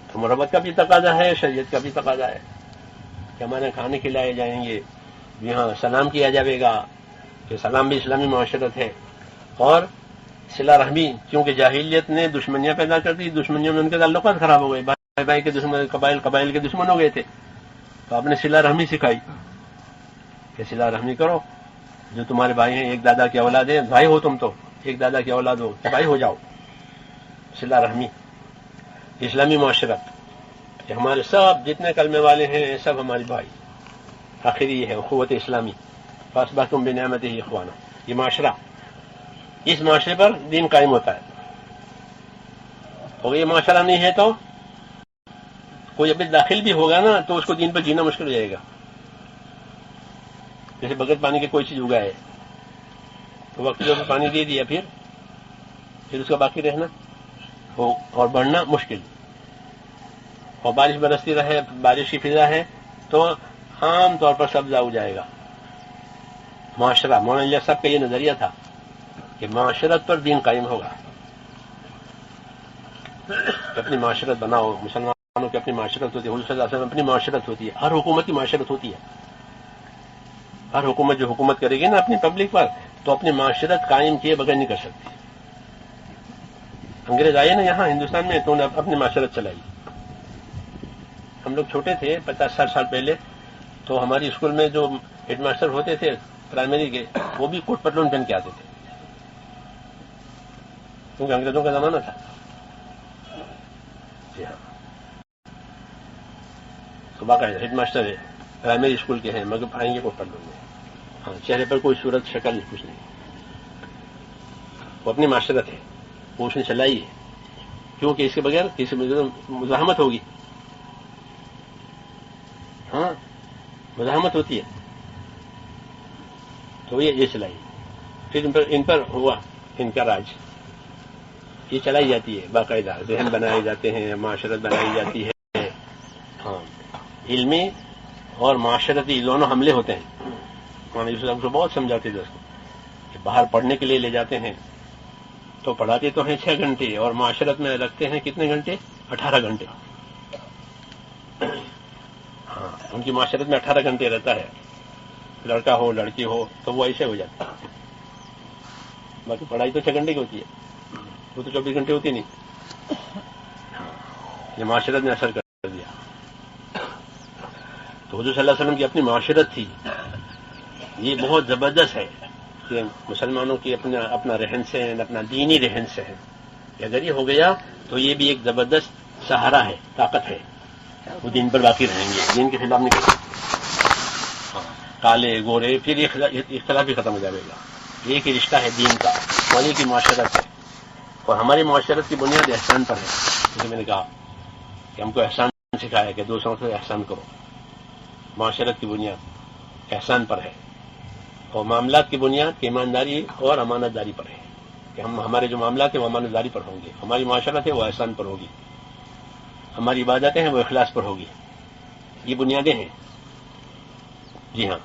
تو مربت کا بھی تقاضا ہے، شریعت کا بھی تقاضا ہے کہ ہمارے کھانے کھلائے جائیں گے. جی ہاں سلام کیا جائے گا، کہ سلام بھی اسلامی معاشرت ہے. اور صلہ رحمی، کیونکہ جاہلیت نے دشمنیاں پیدا کر دی، دشمنیوں میں ان کے تعلقات خراب ہو گئے، بھائی بھائی کے دشمن، قبائل کے دشمن ہو گئے تھے. تو آپ نے صلہ رحمی سکھائی کہ صلہ رحمی کرو. جو تمہارے بھائی ہیں، ایک دادا کی اولاد ہے، بھائی ہو تم تو، ایک دادا کی اولاد ہو تو بھائی ہو جاؤ. صلہ رحمی اسلامی معاشرت کہ ہمارے سب جتنے کلمے والے ہیں سب ہمارے بھائی. آخر یہ ہے اخوت اسلامی، فاصبحتم بنعمتہ اخوانا. یہ معاشرہ، اس معاشرے پر دین قائم ہوتا ہے. اور یہ معاشرہ نہیں ہے تو کوئی ابھی داخل بھی ہوگا نا تو اس کو دین پر جینا مشکل ہو جائے گا. جیسے بغیر پانی کے کوئی چیز اگائے تو وقت جو پانی دے دیا، پھر اس کا باقی رہنا اور بڑھنا مشکل. اور بارش برستی رہے، بارش کی فضا ہے تو عام طور پر سبزہ ہو جائے گا. معاشرہ، مولانا صاحب کا یہ نظریہ تھا کہ معاشرت پر دین قائم ہوگا. کہ اپنی معاشرت بناؤ. مسلمانوں کی اپنی معاشرت ہوتی ہے، حضور صلی اللہ علیہ وسلم اپنی معاشرت ہوتی ہے، ہر حکومت کی معاشرت ہوتی ہے. ہر حکومت جو حکومت کرے گی نا اپنی پبلک پر تو اپنی معاشرت قائم کیے بغیر نہیں کر سکتی. انگریز آئے نا یہاں ہندوستان میں تو انہوں نے اپنی معاشرت چلائی. ہم لوگ چھوٹے تھے 50-60 سال پہلے تو ہماری اسکول میں جو ہیڈ ماسٹر ہوتے تھے پرائمری کے وہ بھی کوٹ پتلون پہن کے آتے تھے کیونکہ انگریزوں کا زمانہ تھا. جی ہاں صبح کا ہیڈ ماسٹر ہے پرائمری اسکول کے ہیں مگر آئیں گے کوٹ پتلون میں. ہاں چہرے پر کوئی صورت شکل نہیں کچھ نہیں. وہ اپنی معاشرت ہے وہ اس نے چلائی ہے کیونکہ اس کے بغیر کسی مزاحمت ہوگی. ہاں مزاحمت ہوتی ہے تو یہ چلائی. پھر ان پر ہوا ان کا راج. یہ چلائی جاتی ہے باقاعدہ ذہن بنائے جاتے ہیں معاشرت بنائی جاتی ہے. ہاں علمی اور معاشرتی دونوں حملے ہوتے ہیں. مولانا یوسف صاحب کو بہت سمجھاتے تھے اس کو کہ باہر پڑھنے کے لیے لے جاتے ہیں تو پڑھاتے تو ہیں 6 گھنٹے اور معاشرت میں رکھتے ہیں کتنے گھنٹے 18 گھنٹے. ہاں ان کی معاشرت میں 18 گھنٹے رہتا ہے. لڑکا ہو لڑکی ہو تو وہ ایسے ہو جاتا ہے. باقی پڑھائی تو 6 گھنٹے کی ہوتی ہے وہ تو 24 گھنٹے ہوتی نہیں. یہ معاشرت نے اثر کر دیا. تو حضور صلی اللہ علیہ وسلم کی اپنی معاشرت تھی. یہ بہت زبردست ہے کہ مسلمانوں کی اپنا رہن سہن اپنا دینی رہن سہن اگر یہ ہو گیا تو یہ بھی ایک زبردست سہارا ہے طاقت ہے. وہ دین پر باقی رہیں گے دین کے خلاف نہیں کر سکتے. کالے گورے پھر اختلاف ہی ختم ہو جائے گا. ایک ہی رشتہ ہے دین کا ولی کی معاشرت ہے اور ہماری معاشرت کی بنیاد احسان پر ہے. جیسے میں نے کہا کہ ہم کو احسان سکھایا کہ دوسروں سے احسان کرو. معاشرت کی بنیاد احسان پر ہے اور معاملات کی بنیاد ایمانداری اور امانت داری پر ہے کہ ہمارے جو معاملات ہیں وہ امانت داری پر ہوں گے. ہماری معاشرت ہے وہ احسان پر ہوگی. ہماری عبادتیں ہیں وہ اخلاص پر ہوگی. یہ بنیادیں ہیں. جی ہاں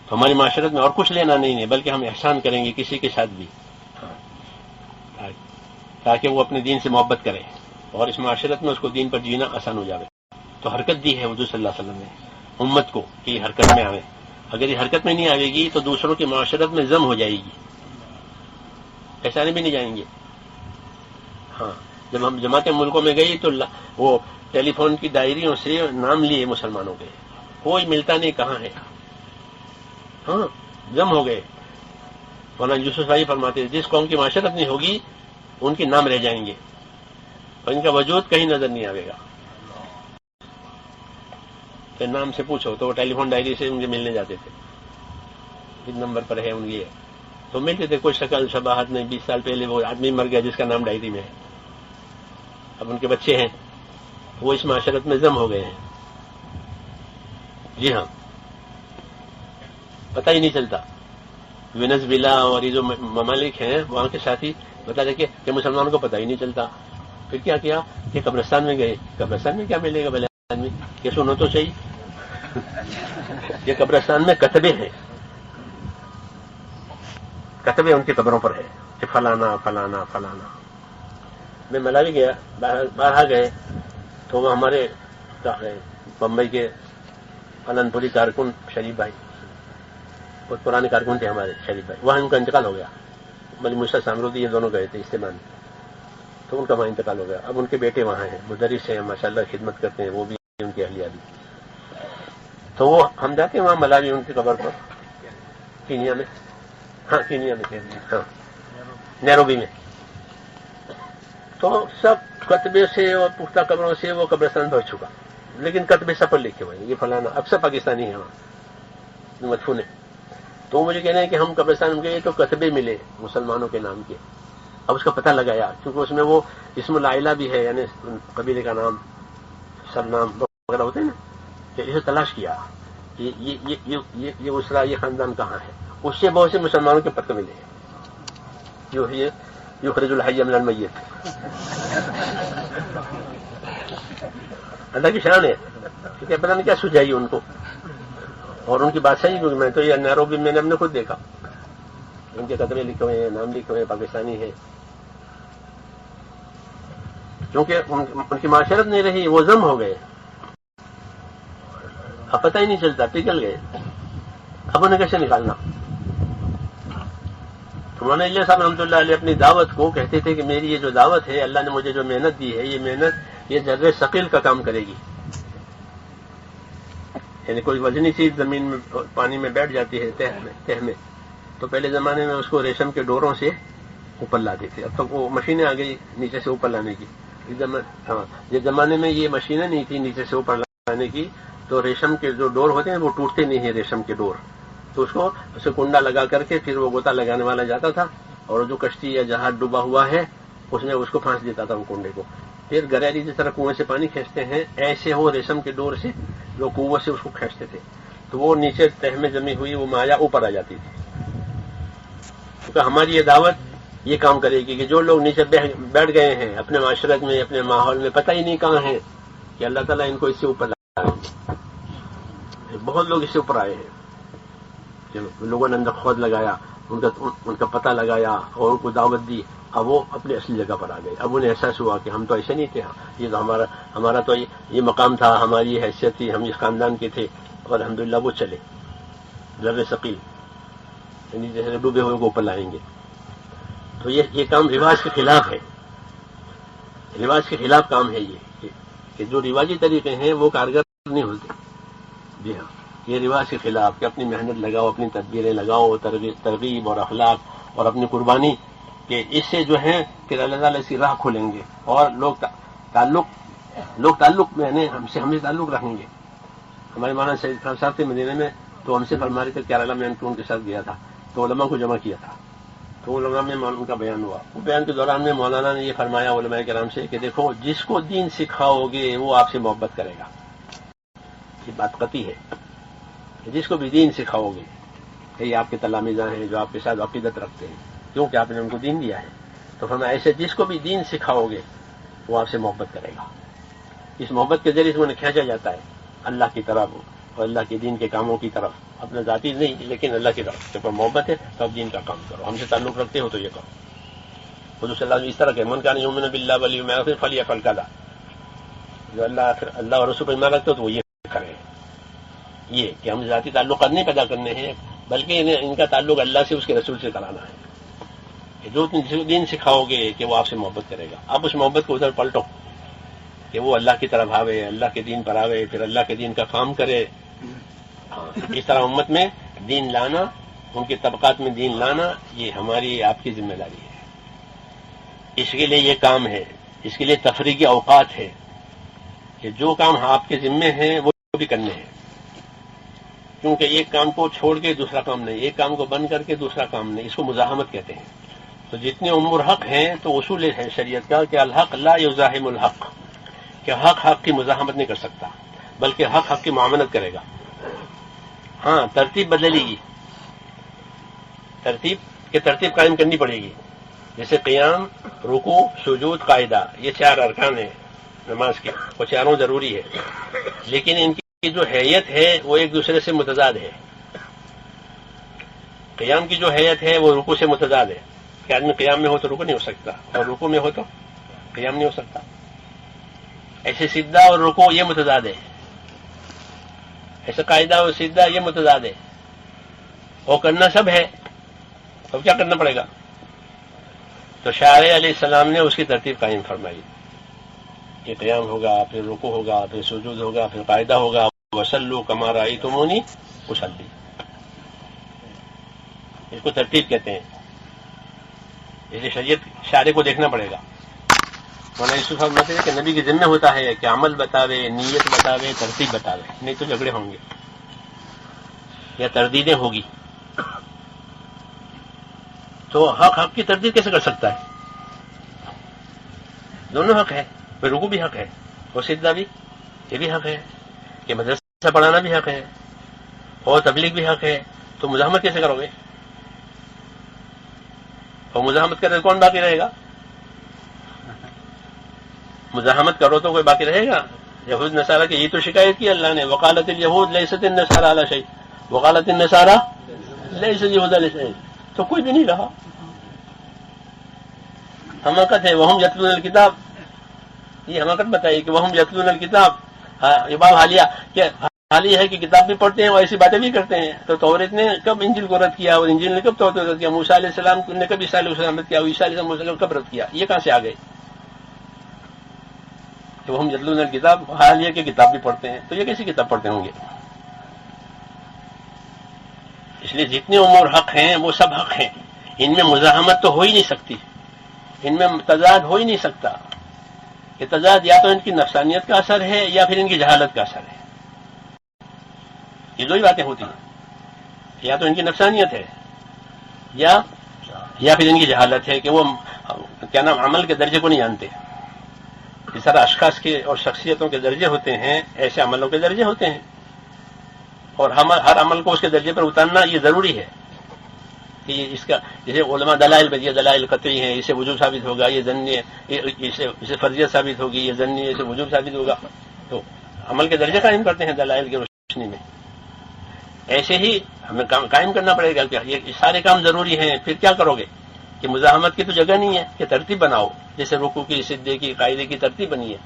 تو ہماری معاشرت میں اور کچھ لینا نہیں ہے بلکہ ہم احسان کریں گے کسی کے ساتھ بھی تاکہ وہ اپنے دین سے محبت کرے اور اس معاشرت میں اس کو دین پر جینا آسان ہو جائے. تو حرکت دی ہے حضور صلی اللہ علیہ وسلم نے امت کو کہ یہ حرکت میں آئے. اگر یہ حرکت میں نہیں آئے گی تو دوسروں کی معاشرت میں ضم ہو جائے گی. احسانے بھی نہیں جائیں گے. ہاں جب ہم جماعت ملکوں میں گئی تو وہ ٹیلی فون کی ڈائریوں سے نام لیے مسلمانوں کے کوئی ملتا نہیں کہاں ہے. ہاں جم ہو گئے. مولانا یوسف صاحب فرماتے جس قوم کی معاشرت نہیں ہوگی ان کے نام رہ جائیں گے اور ان کا وجود کہیں نظر نہیں آئے گا. پھر نام سے پوچھو تو وہ ٹیلی فون ڈائری سے ان کے ملنے جاتے تھے. کس نمبر پر ہے ان کی تو ملتے تھے. کوئی شکل شباہت نہیں. 20 سال پہلے وہ آدمی مر گیا جس کا نام ڈائری میں ہے. اب ان کے بچے ہیں وہ اس معاشرت میں ضم ہو گئے ہیں. جی ہاں پتہ ہی نہیں چلتا. وینزویلا اور یہ جو ممالک ہیں وہاں کے ساتھی بتا دیکھیں کہ مسلمانوں کو پتہ ہی نہیں چلتا. پھر کیا کیا کہ قبرستان میں گئے. قبرستان میں کیا ملے گا بھلے آدمی کہ سنو تو صحیح. یہ قبرستان میں کتبے ہیں. کتبے ان کی قبروں پر ہے کہ فلانا فلانا فلانا. میں ملاوی گیا باہر گئے تو وہ ہمارے بمبئی کے انند پوری کارکن شریف بھائی بہت پرانے کارکن تھے ہمارے شریف بھائی. وہاں ان کا انتقال ہو گیا. ملی موسیٰ سامرودی یہ دونوں گئے تھے اجتماع میں تو ان کا وہاں انتقال ہو گیا. اب ان کے بیٹے وہاں ہیں مدرس ہیں ماشاءاللہ خدمت کرتے ہیں. وہ بھی ان کی اہلیہ بھی. تو وہ ہم جاتے ہیں وہاں ملاوی ان کی قبر پر کینیا میں. ہاں کینیا میں ہاں نیروبی میں. تو سب کتبے سے اور پختہ قبروں سے وہ قبرستان بھر چکا لیکن کتبے سب پر لکھے ہوئے یہ فلانا. اکثر پاکستانی ہیں وہاں مدفون ہیں. تو مجھے کہنا ہے کہ ہم قبرستان میں گئے تو کتبے ملے مسلمانوں کے نام کے. اب اس کا پتہ لگایا کیونکہ اس میں وہ اسم العائلہ بھی ہے یعنی قبیلے کا نام سب نام وغیرہ ہوتے ہیں نا. کہ اسے تلاش کیا یہ اسرا یہ خاندان کہاں ہے. اس سے بہت سے مسلمانوں کے پتہ ملے جو ہے یخرج الحی من المیت. اللہ کی شان ہے. ٹھیک ہے پتہ نہیں کیا سجائی ان کو اور ان کی بات صحیح کیونکہ میں تو یہ نیروبی میں نے ہم نے خود دیکھا. ان کے قدرے لکھے ہوئے ہیں نام لکھے ہوئے ہیں پاکستانی ہے. کیونکہ ان کی معاشرت نہیں رہی وہ ضم ہو گئے. اب پتہ ہی نہیں چلتا پگھل گئے. آپ نے کیسے نکالنا؟ مولانا الیاس صاحب رحمۃ اللہ علیہ اپنی دعوت کو کہتے تھے کہ میری یہ جو دعوت ہے، اللہ نے مجھے جو محنت دی ہے، یہ محنت یہ ذرے ثقیل کا کام کرے گی. یعنی کوئی وزنی چیز زمین میں پانی میں بیٹھ جاتی ہے تہ میں، تو پہلے زمانے میں اس کو ریشم کے ڈوروں سے اوپر لاتے تھے. اب تک وہ مشینیں آ گئی نیچے سے اوپر لانے کی. جس زمانے میں یہ مشینیں نہیں تھی نیچے سے اوپر لانے کی، تو ریشم کے جو ڈور ہوتے ہیں وہ ٹوٹتے نہیں ہیں ریشم کے ڈور. تو اس کو اسے کنڈا لگا کر کے پھر وہ گوتا لگانے والا جاتا تھا، اور جو کشتی یا جہاز ڈوبا ہوا ہے اس میں اس کو پھانس دیتا تھا وہ کنڈے کو. پھر گریلی جس طرح کنویں سے پانی کھینچتے ہیں، ایسے وہ ریشم کے ڈور سے جو کنویں سے اس کو کھینچتے تھے، تو وہ نیچے تہ میں جمی ہوئی وہ مایا اوپر آ جاتی تھی. کیونکہ ہماری یہ دعوت یہ کام کرے گی کہ جو لوگ نیچے بیٹھ گئے ہیں اپنے معاشرت میں، اپنے ماحول میں، پتہ ہی نہیں کہاں ہیں، کہ اللہ تعالیٰ ان کو اس سے اوپر لائے. بہت لوگ اس سے اوپر آئے ہیں، لوگوں نے اندر کھود لگایا، ان کا پتہ لگایا اور ان کو دعوت دی. اب وہ اپنی اصلی جگہ پر آ گئے. اب انہیں احساس ہوا کہ ہم تو ایسے نہیں تھے، یہ تو ہمارا تو یہ مقام تھا، ہماری یہ حیثیت تھی، ہم اس خاندان کے تھے، اور الحمدللہ وہ چلے ذرے ثقیل، یعنی جیسے ڈوبے ہوئے کو اوپر لائیں گے. تو یہ کام رواج کے خلاف ہے، رواج کے خلاف کام ہے یہ، کہ جو رواجی طریقے ہیں وہ کارگر نہیں ہوتے. جی ہاں، یہ رواج کے خلاف کہ اپنی محنت لگاؤ، اپنی تدبیریں لگاؤ، ترغیب اور اخلاق اور اپنی قربانی، کہ اس سے جو ہے پھر اللہ تعالیٰ اس کی راہ کھولیں گے، اور لوگ تعلق میں ہم سے تعلق رکھیں گے. ہمارے مولانا سید خان صاحب تھے مدینے میں، تو ہم سے فرما رہے تھے کیرالہ میں ان کے ساتھ گیا تھا، تو علماء کو جمع کیا تھا، تو علماء میں ان کا بیان ہوا. وہ بیان کے دوران میں مولانا نے یہ فرمایا علماء کرام سے کہ دیکھو، جس کو دین سکھاؤ گے وہ آپ سے محبت کرے گا. یہ بات قطعی ہے، جس کو بھی دین سکھاؤ گے، یہ آپ کے تلامذہ ہیں جو آپ کے ساتھ عقیدت رکھتے ہیں، کیونکہ آپ نے ان کو دین دیا ہے. تو فرمایا ایسے جس کو بھی دین سکھاؤ گے وہ آپ سے محبت کرے گا. اس محبت کے ذریعے سے انہیں کھینچا جاتا ہے اللہ کی طرف اور اللہ کے دین کے کاموں کی طرف. اپنا ذاتی نہیں لیکن اللہ کی طرف. جب محبت ہے تو آپ دین کا کام کرو، ہم سے تعلق رکھتے ہو تو یہ کرو. حضور صلی اللہ علیہ وسلم اس طرح کے من کان یؤمن باللہ والیوم الآخر فلیفعل کذا، جو اللہ اور رسول پر ایمان رکھتے ہو تو وہ یہ کریں. یہ کہ ہم ذاتی تعلقات نہیں پیدا کرنے ہیں، بلکہ ان کا تعلق اللہ سے، اس کے رسول سے کرانا ہے. کہ جو دین سکھاؤ گے کہ وہ آپ سے محبت کرے گا. آپ اس محبت کو ادھر پلٹو کہ وہ اللہ کی طرف آوے، اللہ کے دین پر آوے، پھر اللہ کے دین کا کام کرے. اس طرح امت میں دین لانا، ان کے طبقات میں دین لانا، یہ ہماری آپ کی ذمہ داری ہے. اس کے لیے یہ کام ہے، اس کے لیے تفریقی اوقات ہے کہ جو کام آپ کے ذمے ہیں وہ بھی کرنے ہیں. کیونکہ ایک کام کو چھوڑ کے دوسرا کام نہیں، ایک کام کو بند کر کے دوسرا کام نہیں، اس کو مزاحمت کہتے ہیں. تو جتنے امور حق ہیں تو اصول ہے شریعت کا کہ الحق لا یزاحم الحق، کہ حق کی مزاحمت نہیں کر سکتا، بلکہ حق کی معاملت کرے گا. ہاں، ترتیب بدلے گی، ترتیب قائم کرنی پڑے گی. جیسے قیام، رکوع، سجود، قاعدہ، یہ 4 ارکان ہیں نماز کے، وہ چاروں ضروری ہے، لیکن ان کی جو حیت ہے وہ ایک دوسرے سے متضاد ہے. قیام کی جو حیت ہے وہ رکوع سے متضاد ہے، کہ آدمی قیام میں ہو تو رکوع نہیں ہو سکتا، اور رکوع میں ہو تو قیام نہیں ہو سکتا. ایسے سجدہ اور رکوع یہ متضاد ہے، ایسے قاعدہ اور سجدہ یہ متضاد ہے. وہ کرنا سب ہے، تو کیا کرنا پڑے گا؟ تو شاعر علیہ السلام نے اس کی ترتیب قائم فرمائی کہ قیام ہوگا، پھر رکوع ہوگا، پھر سجود ہوگا، پھر قاعدہ ہوگا. وصلوا کما رأیتمونی اصلی، اس کو ترتیب کہتے ہیں. اس لیے شریعت شاعر کو دیکھنا پڑے گا. مولانا یوسف صاحب فرماتے ہیں کہ نبی کے ذمہ ہوتا ہے کہ عمل بتاوے، نیت بتاوے، ترتیب بتاوے، نہیں تو جھگڑے ہوں گے یا تردیدیں ہوگی. تو حق کی تردید کیسے کر سکتا ہے؟ دونوں حق ہے. پھر رکوع بھی حق ہے اور سجدہ بھی، یہ بھی حق ہے. کہ مدرسہ پڑھانا بھی حق ہے اور تبلیغ بھی حق ہے. تو مزاحمت کیسے کرو گے؟ اور مزاحمت کرے کون باقی رہے گا؟ مزاحمت کرو تو کوئی باقی رہے گا؟ یہود نصارہ کی یہ تو شکایت کی اللہ نے، وقالت الیہود لیست النصارى علی شیء وقالت النصارى لیست الیہود علی شیء. تو کوئی بھی نہیں رہا. حماقت ہے. وہم یتلون الکتاب، یہ حماقت بتائی کہ وہم یتلون الکتاب. یہ باب حالیہ کہ حال یہ ہے کہ کتاب بھی پڑھتے ہیں اور ایسی باتیں بھی کرتے ہیں. تو توریت نے کب انجیل کو رد کیا اور انجیل نے کب توریت رد کیا؟ موسیٰ علیہ السلام نے کب عیسیٰ علیہ السلام رد کیا اور عیسیٰ علیہ السلام کب رد کیا؟ یہ کہاں سے آ گئے؟ جب ہم یتلون الکتاب، حال یہ کہ کتاب بھی پڑھتے ہیں، تو یہ کیسی کتاب پڑھتے ہوں گے؟ اس لیے جتنے امور حق ہیں وہ سب حق ہیں، ان میں مزاحمت تو ہو ہی نہیں سکتی، ان میں تضاد ہو ہی نہیں سکتا. یہ تضاد یا تو ان کی نفسانیت کا اثر ہے یا پھر ان کی جہالت کا اثر ہے. یہ دو ہی باتیں ہوتی ہیں، یا تو ان کی نفسانیت ہے یا پھر ان کی جہالت ہے کہ وہ کیا نام عمل کے درجے کو نہیں جانتے. اس طرح اشخاص کے اور شخصیتوں کے درجے ہوتے ہیں، ایسے عملوں کے درجے ہوتے ہیں، اور ہر عمل کو اس کے درجے پر اتارنا یہ ضروری ہے. کہ اس کا جیسے علماء دلائل یہ دلائل قطعی ہیں، اسے وجوب ثابت ہوگا، یہ ظنی اسے فرضیت ثابت ہوگی، یہ ظنی اسے وجوب ثابت ہوگا، تو عمل کے درجے قائم کرتے ہیں دلائل کی روشنی میں. ایسے ہی ہمیں قائم کرنا پڑے گا کہ یہ سارے کام ضروری ہیں. پھر کیا کرو گے کہ مزاحمت کی تو جگہ نہیں ہے، کہ ترتیب بناؤ، جیسے رکوع کی سجدے کی قاعدے کی ترتیب بنی ہے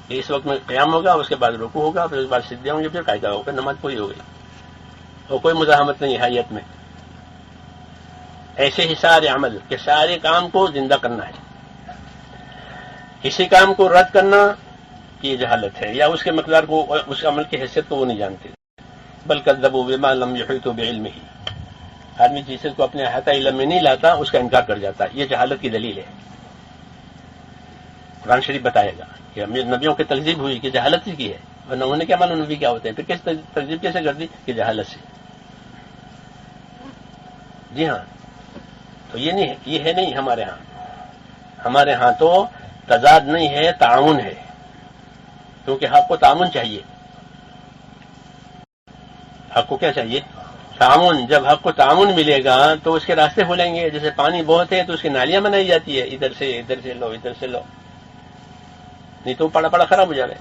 کہ اس وقت میں قیام ہوگا، اس کے بعد رکوع ہوگا، پھر اس کے بعد سجدے ہوں گے، پھر قاعدہ ہوگا، نماز پوری ہو گئی اور کوئی مزاحمت نہیں حیات میں. ایسے ہی سارے عمل کہ سارے کام کو زندہ کرنا ہے، کسی کام کو رد کرنا یہ جہالت ہے، یا اس کے مقدار کو، اس عمل کی حیثیت کو وہ نہیں جانتے. بل کذبوا بما لم یحیطوا بعلمہ، آدمی جس چیز کو اپنے احاطہ علم میں نہیں لاتا اس کا انکار کر جاتا ہے. یہ جہالت کی دلیل ہے. قرآن شریف بتائے گا کہ نبیوں کی تکذیب ہوئی کہ جہالت کی ہے، ورنہ انہوں نے کیا معلوم نبی کیا ہوتے ہیں، پھر کیسے تکذیب کیسے کر دی کہ جہالت سے. جی ہاں، تو یہ ہے نہیں ہمارے ہاں تو تضاد نہیں ہے، تعاون ہے، کیونکہ حق کو تعاون چاہیے. حق کو کیا چاہیے؟ تعاون. جب حق کو تعاون ملے گا تو اس کے راستے کھلیں گے. جیسے پانی بہت ہے تو اس کی نالیاں بنائی جاتی ہے، ادھر سے لو، ادھر سے لو، نہیں تو پڑا خراب ہو جائے.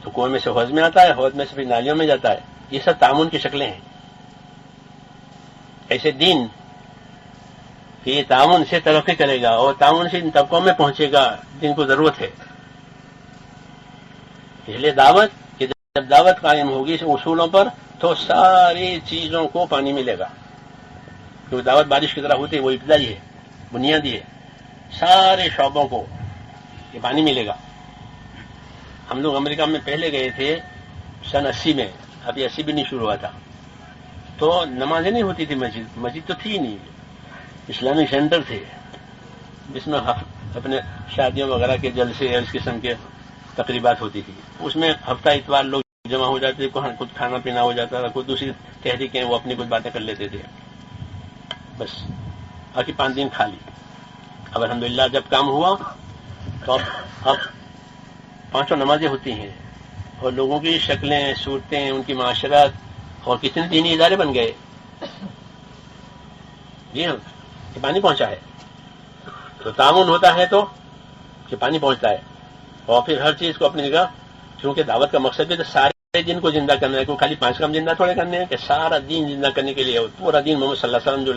تو کنویں میں سے حوض میں آتا ہے، حوض میں سے پھر نالیوں میں جاتا ہے. یہ سب تعاون کی شکلیں ہیں. ایسے دین کہ یہ تعاون سے ترقی کرے گا اور تعاون سے ان طبقوں میں پہنچے گا جن کو ضرورت ہے. اس لیے دعوت کہ جب دعوت قائم ہوگی اس اصولوں پر تو ساری چیزوں کو پانی ملے گا. کیونکہ دعوت بارش کی طرح ہوتی ہے، وہ ابتدائی ہے، بنیادی ہے. سارے شعبوں کو یہ پانی ملے گا. ہم لوگ امریکہ میں پہلے گئے تھے سن 80 میں، ابھی 80 بھی نہیں شروع ہوا تھا، تو نمازیں نہیں ہوتی تھی. مسجد تو تھی ہی نہیں، اسلامک سینٹر تھے جس میں اپنے شادیوں وغیرہ کے جلسے اس قسم کے تقریبات ہوتی تھی. اس میں ہفتہ اتوار لوگ جمع ہو جاتے تھے، کچھ کھانا پینا ہو جاتا تھا، کوئی دوسری تحریکیں وہ اپنی کچھ باتیں کر لیتے تھے، بس باقی 5 دن خالی. اب الحمدللہ جب کام ہوا تو اب 5 نمازیں ہوتی ہیں اور لوگوں کی شکلیں، صورتیں، ان کی معاشرت اور کتنے دینی ادارے بن گئے. جی ہاں، یہ پانی پہنچا ہے. تو تعاون ہوتا ہے تو کہ پانی پہنچتا ہے، اور پھر ہر چیز کو اپنی جگہ. کیونکہ دعوت کا مقصد بھی تو سارے دین کو زندہ کرنا ہے. کوئی خالی 5 کام زندہ تھوڑے کرنے ہیں کہ سارا دین زندہ کرنے کے لیے پورا دین محمد صلی اللہ علیہ وسلم جو